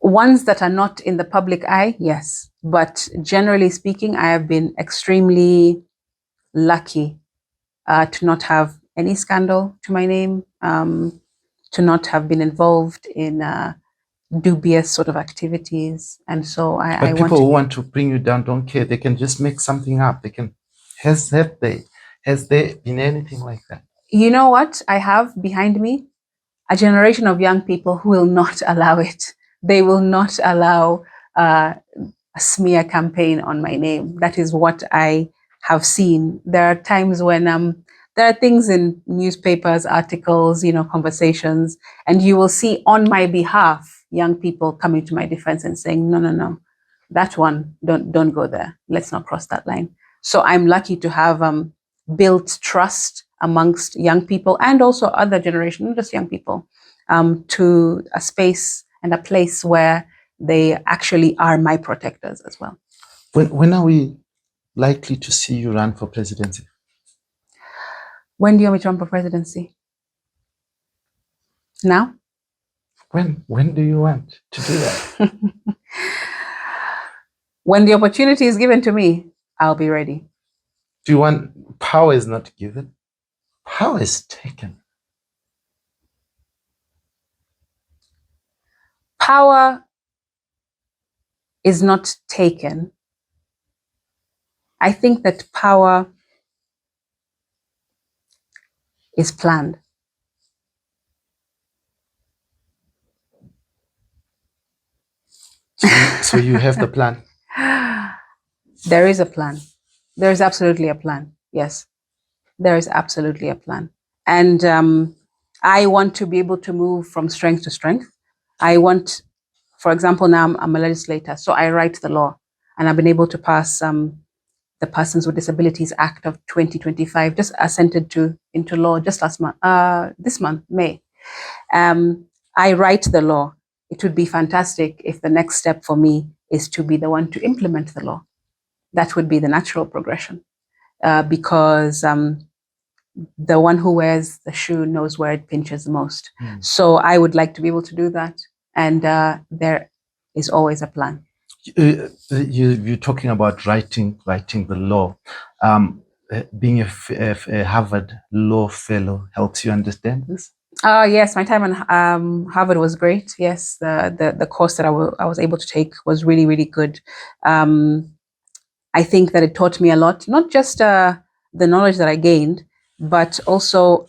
Speaker 2: Ones that are not in the public eye, yes. But generally speaking, I have been extremely lucky to not have any scandal to my name, to not have been involved in dubious sort of activities. And so
Speaker 1: But people who want to bring you down don't care. They can just make something up. They can. Has there been anything like that?
Speaker 2: You know what? I have behind me a generation of young people who will not allow it. They will not allow a smear campaign on my name. That is what I have seen. There are times when there are things in newspapers, articles, conversations, and you will see on my behalf young people coming to my defense and saying, no, that one, don't go there. Let's not cross that line. So I'm lucky to have built trust amongst young people and also other generations, not just young people, to a space and a place where they actually are my protectors as well.
Speaker 1: When are we likely to see you run for presidency?
Speaker 2: When do you want me to run for presidency? Now?
Speaker 1: When do you want to do that?
Speaker 2: When the opportunity is given to me, I'll be ready.
Speaker 1: Do you want? Power is not given. Power is taken.
Speaker 2: Power is not taken. I think that power is planned.
Speaker 1: So you have the plan?
Speaker 2: There is a plan. There is absolutely a plan. Yes, there is absolutely a plan. And I want to be able to move from strength to strength. I want, for example, now I'm a legislator, so I write the law, and I've been able to pass the Persons with Disabilities Act of 2025, just assented into law just last month, this month, May. I write the law. It would be fantastic if the next step for me is to be the one to implement the law. That would be the natural progression, because the one who wears the shoe knows where it pinches the most. So I would like to be able to do that. And there is always a plan.
Speaker 1: You're talking about writing the law. Being a Harvard Law Fellow helps you understand this?
Speaker 2: Yes, my time on Harvard was great. Yes, the course that I was able to take was really, really good. I think that it taught me a lot, not just the knowledge that I gained, but also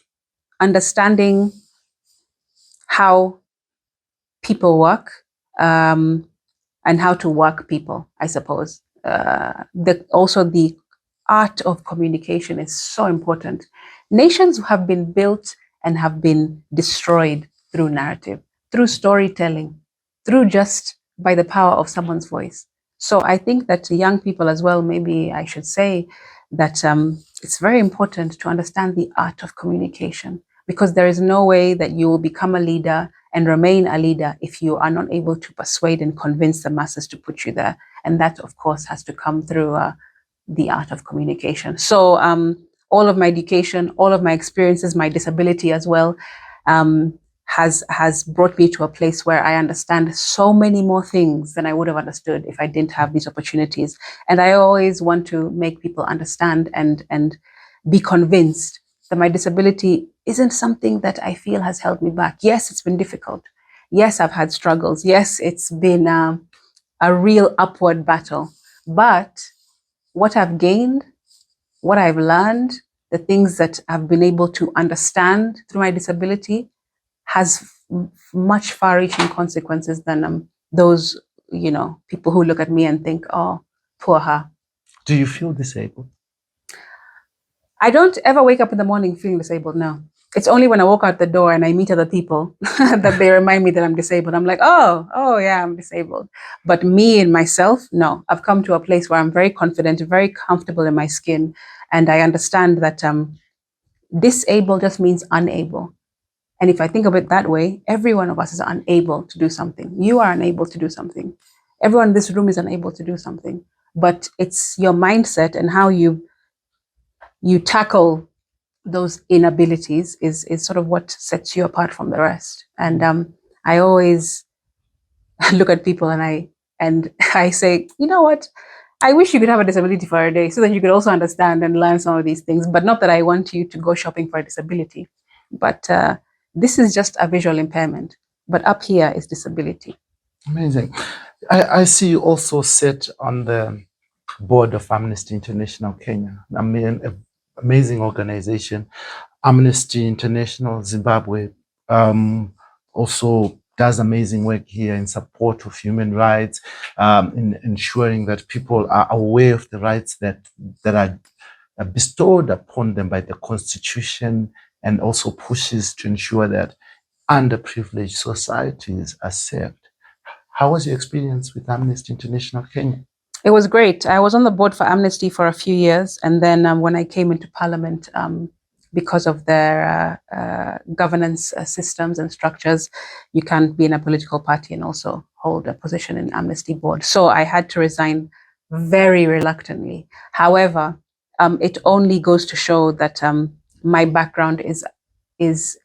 Speaker 2: understanding how people work, and how to work people, I suppose. Also the art of communication is so important. Nations have been built and have been destroyed through narrative, through storytelling, through just by the power of someone's voice. So I think that young people as well, maybe I should say that it's very important to understand the art of communication, because there is no way that you will become a leader and remain a leader if you are not able to persuade and convince the masses to put you there. And that, of course, has to come through the art of communication. So all of my education, all of my experiences, my disability as well, has brought me to a place where I understand so many more things than I would have understood if I didn't have these opportunities. And I always want to make people understand and be convinced that my disability isn't something that I feel has held me back. Yes, it's been difficult. Yes, I've had struggles. Yes, it's been a real upward battle. But what I've gained, what I've learned, the things that I've been able to understand through my disability has much far-reaching consequences than those, people who look at me and think, oh, poor her.
Speaker 1: Do you feel disabled?
Speaker 2: I don't ever wake up in the morning feeling disabled, no. It's only when I walk out the door and I meet other people that they remind me that I'm disabled. I'm like, oh yeah, I'm disabled. But me and myself, no. I've come to a place where I'm very confident, very comfortable in my skin. And I understand that disabled just means unable. And if I think of it that way, every one of us is unable to do something. You are unable to do something. Everyone in this room is unable to do something. But it's your mindset and how you tackle those inabilities is sort of what sets you apart from the rest. And I always look at people and I say, you know what? I wish you could have a disability for a day so that you could also understand and learn some of these things. But not that I want you to go shopping for a disability. But this is just a visual impairment. But up here is disability.
Speaker 1: Amazing. I see you also sit on the board of Amnesty International Kenya. I mean, an amazing organization. Amnesty International Zimbabwe also does amazing work here in support of human rights, in ensuring that people are aware of the rights that are bestowed upon them by the Constitution, and also pushes to ensure that underprivileged societies are served. How was your experience with Amnesty International Kenya?
Speaker 2: It was great. I was on the board for Amnesty for a few years. And then when I came into Parliament, because of their governance systems and structures, you can't be in a political party and also hold a position in Amnesty board. So I had to resign very reluctantly. However, it only goes to show that my background is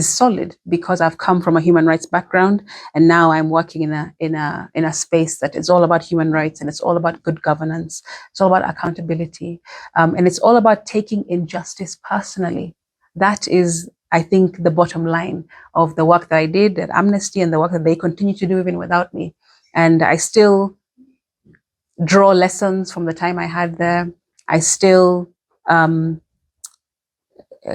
Speaker 2: solid, because I've come from a human rights background, and now I'm working in a space that is all about human rights, and it's all about good governance. It's all about accountability, and it's all about taking injustice personally. That is, I think, the bottom line of the work that I did at Amnesty and the work that they continue to do even without me. And I still draw lessons from the time I had there. I still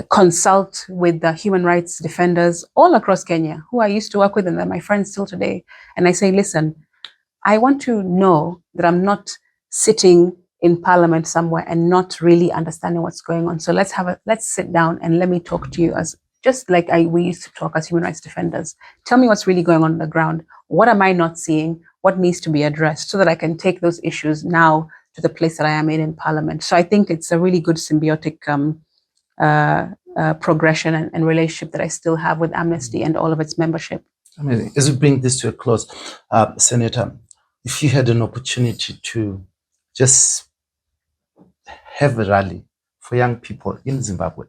Speaker 2: consult with the human rights defenders all across Kenya who I used to work with, and they're my friends still today. And I say, listen, I want to know that I'm not sitting in Parliament somewhere and not really understanding what's going on. So let's sit down and let me talk to you as just like we used to talk as human rights defenders. Tell me what's really going on the ground. What am I not seeing? What needs to be addressed so that I can take those issues now to the place that I am in Parliament. So I think it's a really good symbiotic progression and relationship that I still have with Amnesty and all of its membership.
Speaker 1: Amazing. As we bring this to a close, Senator, if you had an opportunity to just have a rally for young people in Zimbabwe,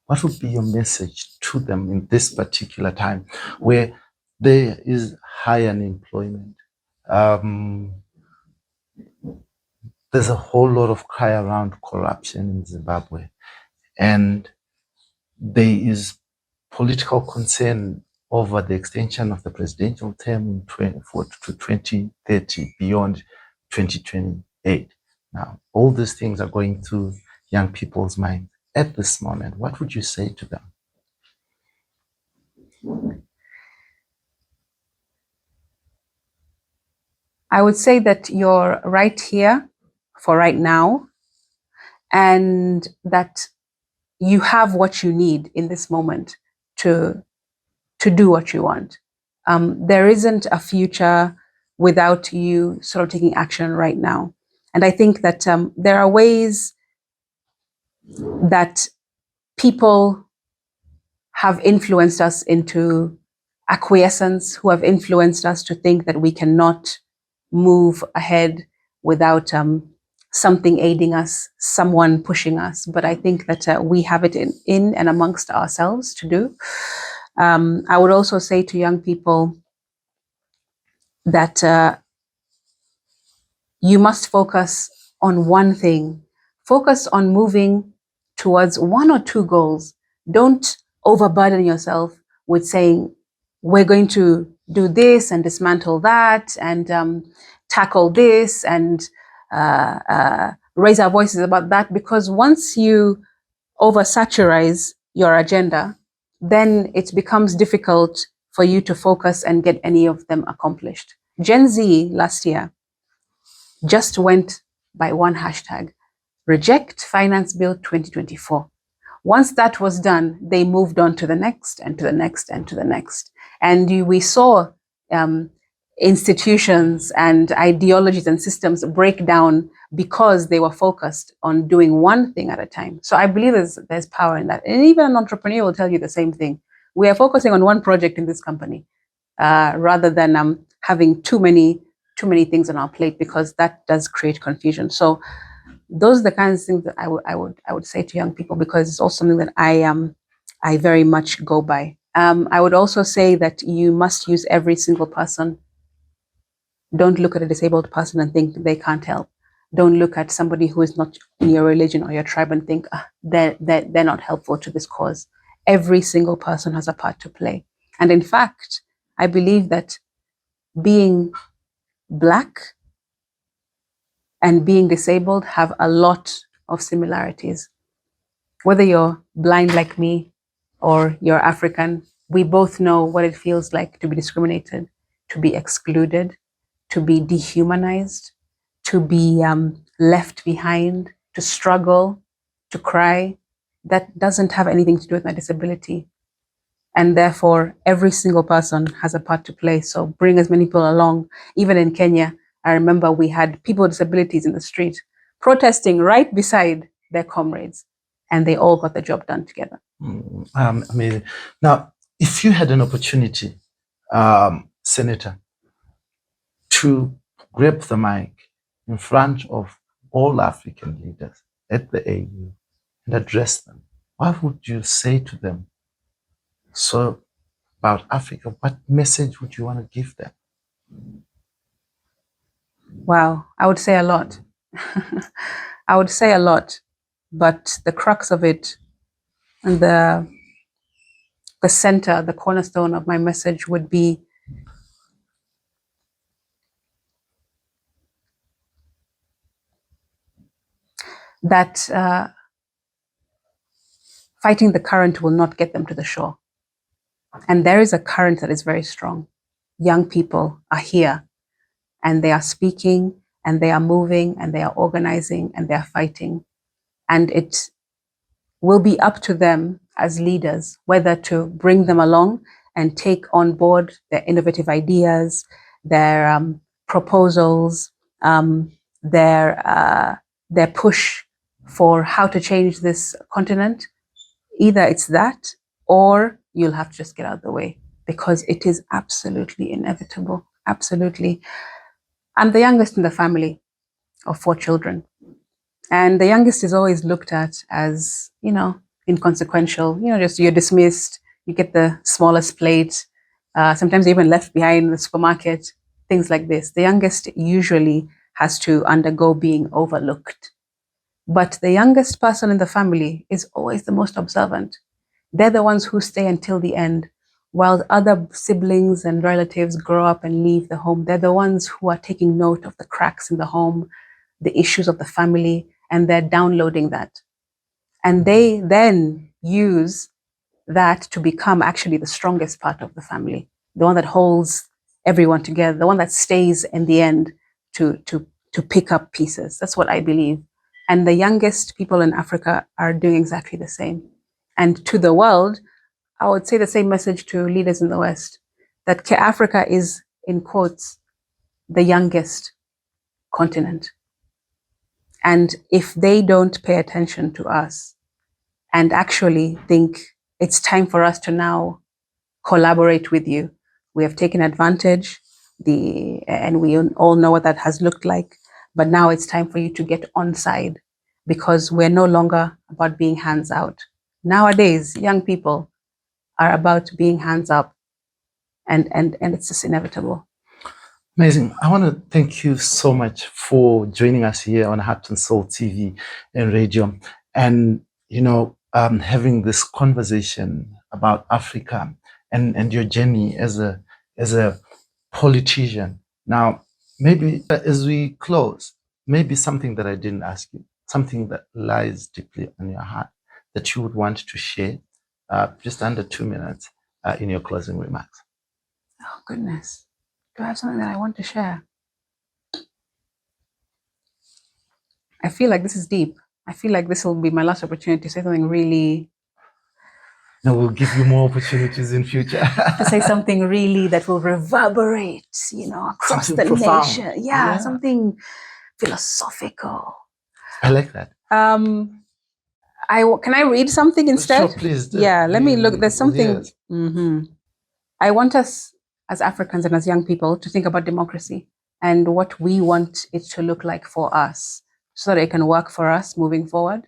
Speaker 1: what would be your message to them in this particular time where there is high unemployment? There's a whole lot of cry around corruption in Zimbabwe, and there is political concern over the extension of the presidential term to 2030 beyond 2028. Now, all these things are going through young people's minds at this moment. What would you say to them?
Speaker 2: I would say that you're right here for right now, and that you have what you need in this moment to do what you want. There isn't a future without you sort of taking action right now. And I think that there are ways that people have influenced us into acquiescence, who have influenced us to think that we cannot move ahead without something aiding us, someone pushing us. But I think that we have it in and amongst ourselves to do. I would also say to young people that you must focus on one thing. Focus on moving towards one or two goals. Don't overburden yourself with saying, we're going to do this and dismantle that and tackle this and raise our voices about that. Because once you oversaturize your agenda, then it becomes difficult for you to focus and get any of them accomplished. Gen Z last year just went by one hashtag: Reject Finance Bill 2024. Once that was done, they moved on to the next and to the next and to the next. And we saw institutions and ideologies and systems break down because they were focused on doing one thing at a time. So I believe there's power in that. And even an entrepreneur will tell you the same thing. We are focusing on one project in this company rather than having too many things on our plate, because that does create confusion. So those are the kinds of things that I would say to young people, because it's also something that I very much go by. I would also say that you must use every single person. Don't look at a disabled person and think they can't help. Don't look at somebody who is not in your religion or your tribe and think they're not helpful to this cause. Every single person has a part to play. And in fact, I believe that being Black and being disabled have a lot of similarities. Whether you're blind like me or you're African, we both know what it feels like to be discriminated, to be excluded, to be dehumanized, to be left behind, to struggle, to cry. That doesn't have anything to do with my disability. And therefore, every single person has a part to play. So bring as many people along. Even in Kenya, I remember we had people with disabilities in the street protesting right beside their comrades, and they all got the job done together.
Speaker 1: Amazing. Now, if you had an opportunity, Senator, to grab the mic in front of all African leaders at the AU and address them, what would you say to them? So about Africa, what message would you want to give them?
Speaker 2: Wow, I would say a lot. I would say a lot, but the crux of it and the center, the cornerstone of my message would be that fighting the current will not get them to the shore. And there is a current that is very strong. Young people are here, and they are speaking, and they are moving, and they are organizing, and they are fighting. And it will be up to them as leaders whether to bring them along and take on board their innovative ideas, their proposals, their push for how to change this continent. Either it's that, or you'll have to just get out of the way, because it is absolutely inevitable. Absolutely. I'm the youngest in the family of 4 children. And the youngest is always looked at as, inconsequential. Just you're dismissed, you get the smallest plate, sometimes even left behind in the supermarket, things like this. The youngest usually has to undergo being overlooked. But the youngest person in the family is always the most observant. They're the ones who stay until the end, while other siblings and relatives grow up and leave the home. They're the ones who are taking note of the cracks in the home, the issues of the family, and they're downloading that. And they then use that to become actually the strongest part of the family, the one that holds everyone together, the one that stays in the end to pick up pieces. That's what I believe. And the youngest people in Africa are doing exactly the same. And to the world, I would say the same message to leaders in the West, that Africa is, in quotes, the youngest continent. And if they don't pay attention to us and actually think it's time for us to now collaborate with you, we have taken advantage, and we all know what that has looked like, but now it's time for you to get on side, because we're no longer about being hands out. Nowadays, young people are about being hands up, and it's just inevitable.
Speaker 1: Amazing. I want to thank you so much for joining us here on Heart and Soul TV and radio, and having this conversation about Africa and your journey as a politician. Now, maybe as we close, maybe something that I didn't ask you, something that lies deeply on your heart that you would want to share, just under 2 minutes in your closing remarks.
Speaker 2: Oh, goodness. Do I have something that I want to share? I feel like this is deep. I feel like this will be my last opportunity to say something really.
Speaker 1: No, we'll give you more opportunities in future.
Speaker 2: To say something really that will reverberate, across
Speaker 1: Something
Speaker 2: the
Speaker 1: profound.
Speaker 2: nation.
Speaker 1: Yeah.
Speaker 2: Something philosophical.
Speaker 1: I like that.
Speaker 2: Can I read something instead?
Speaker 1: Sure, please do.
Speaker 2: Yeah, let me look. There's something.
Speaker 1: Yes.
Speaker 2: I want us as Africans and as young people to think about democracy and what we want it to look like for us so that it can work for us moving forward.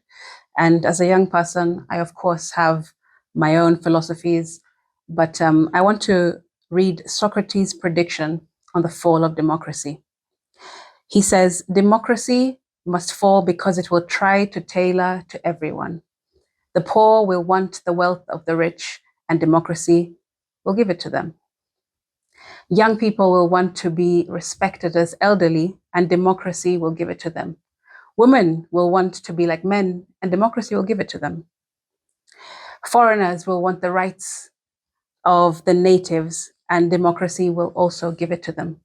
Speaker 2: And as a young person, I, of course, have my own philosophies, but I want to read Socrates' prediction on the fall of democracy. He says, democracy must fall because it will try to tailor to everyone. The poor will want the wealth of the rich, and democracy will give it to them. Young people will want to be respected as elderly, and democracy will give it to them. Women will want to be like men, and democracy will give it to them. Foreigners will want the rights of the natives, and democracy will also give it to them.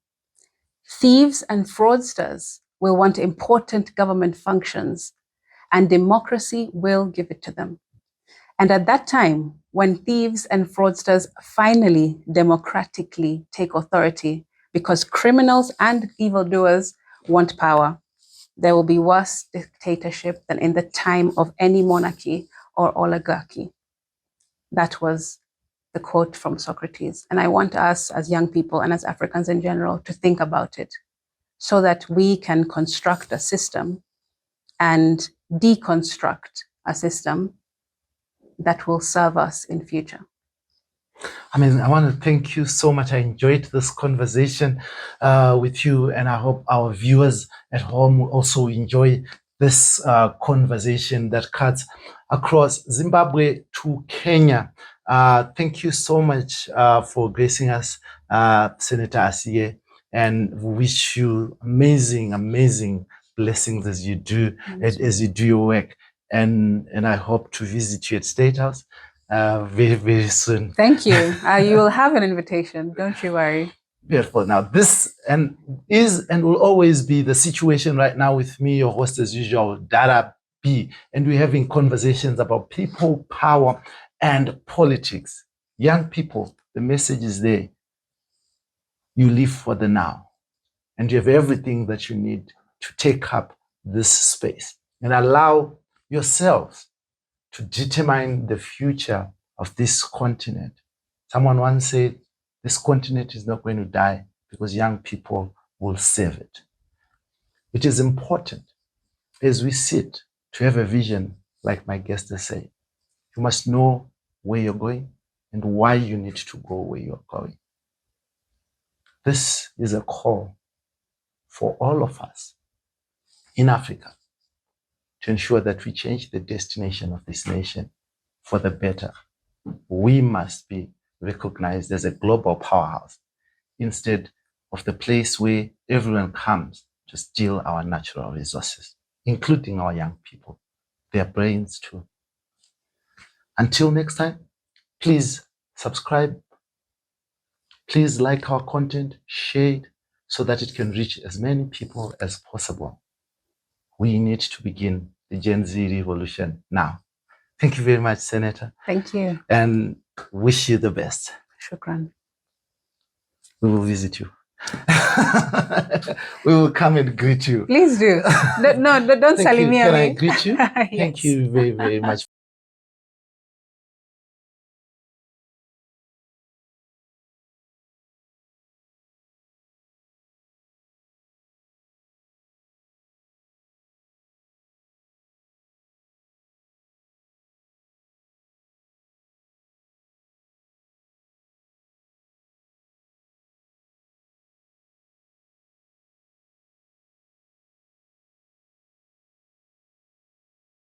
Speaker 2: Thieves and fraudsters will want important government functions, and democracy will give it to them. And at that time, when thieves and fraudsters finally democratically take authority, because criminals and evildoers want power, there will be worse dictatorship than in the time of any monarchy or oligarchy. That was the quote from Socrates. And I want us as young people and as Africans in general to think about it so that we can construct a system and deconstruct a system that will serve us in future.
Speaker 1: I mean, I want to thank you so much. I enjoyed this conversation with you, and I hope our viewers at home will also enjoy this conversation that cuts across Zimbabwe to Kenya. Thank you so much for gracing us, Senator Asiye, and we wish you amazing blessings as you do your work. And I hope to visit you at State House very soon.
Speaker 2: Thank you. You will have an invitation. Don't you worry.
Speaker 1: Beautiful. Now, this is and will always be the situation right now with me, your host as usual, Dara B. And we're having conversations about people, power, and politics. Young people, the message is there. You live for the now. And you have everything that you need to take up this space and allow yourselves to determine the future of this continent. Someone once said, this continent is not going to die because young people will save it. It is important as we sit to have a vision, like my guest has said. You must know where you're going and why you need to go where you're going. This is a call for all of us in Africa to ensure that we change the destination of this nation for the better. We must be recognized as a global powerhouse instead of the place where everyone comes to steal our natural resources, including our young people, their brains too. Until next time, please subscribe. Please like our content, share it so that it can reach as many people as possible. We need to begin the Gen Z revolution now. Thank you very much, Senator.
Speaker 2: Thank you.
Speaker 1: And wish you the best.
Speaker 2: Shukran.
Speaker 1: We will visit you. We will come and greet you.
Speaker 2: Please do. No, don't salimia me.
Speaker 1: Can I greet you?
Speaker 2: Yes.
Speaker 1: Thank you very much.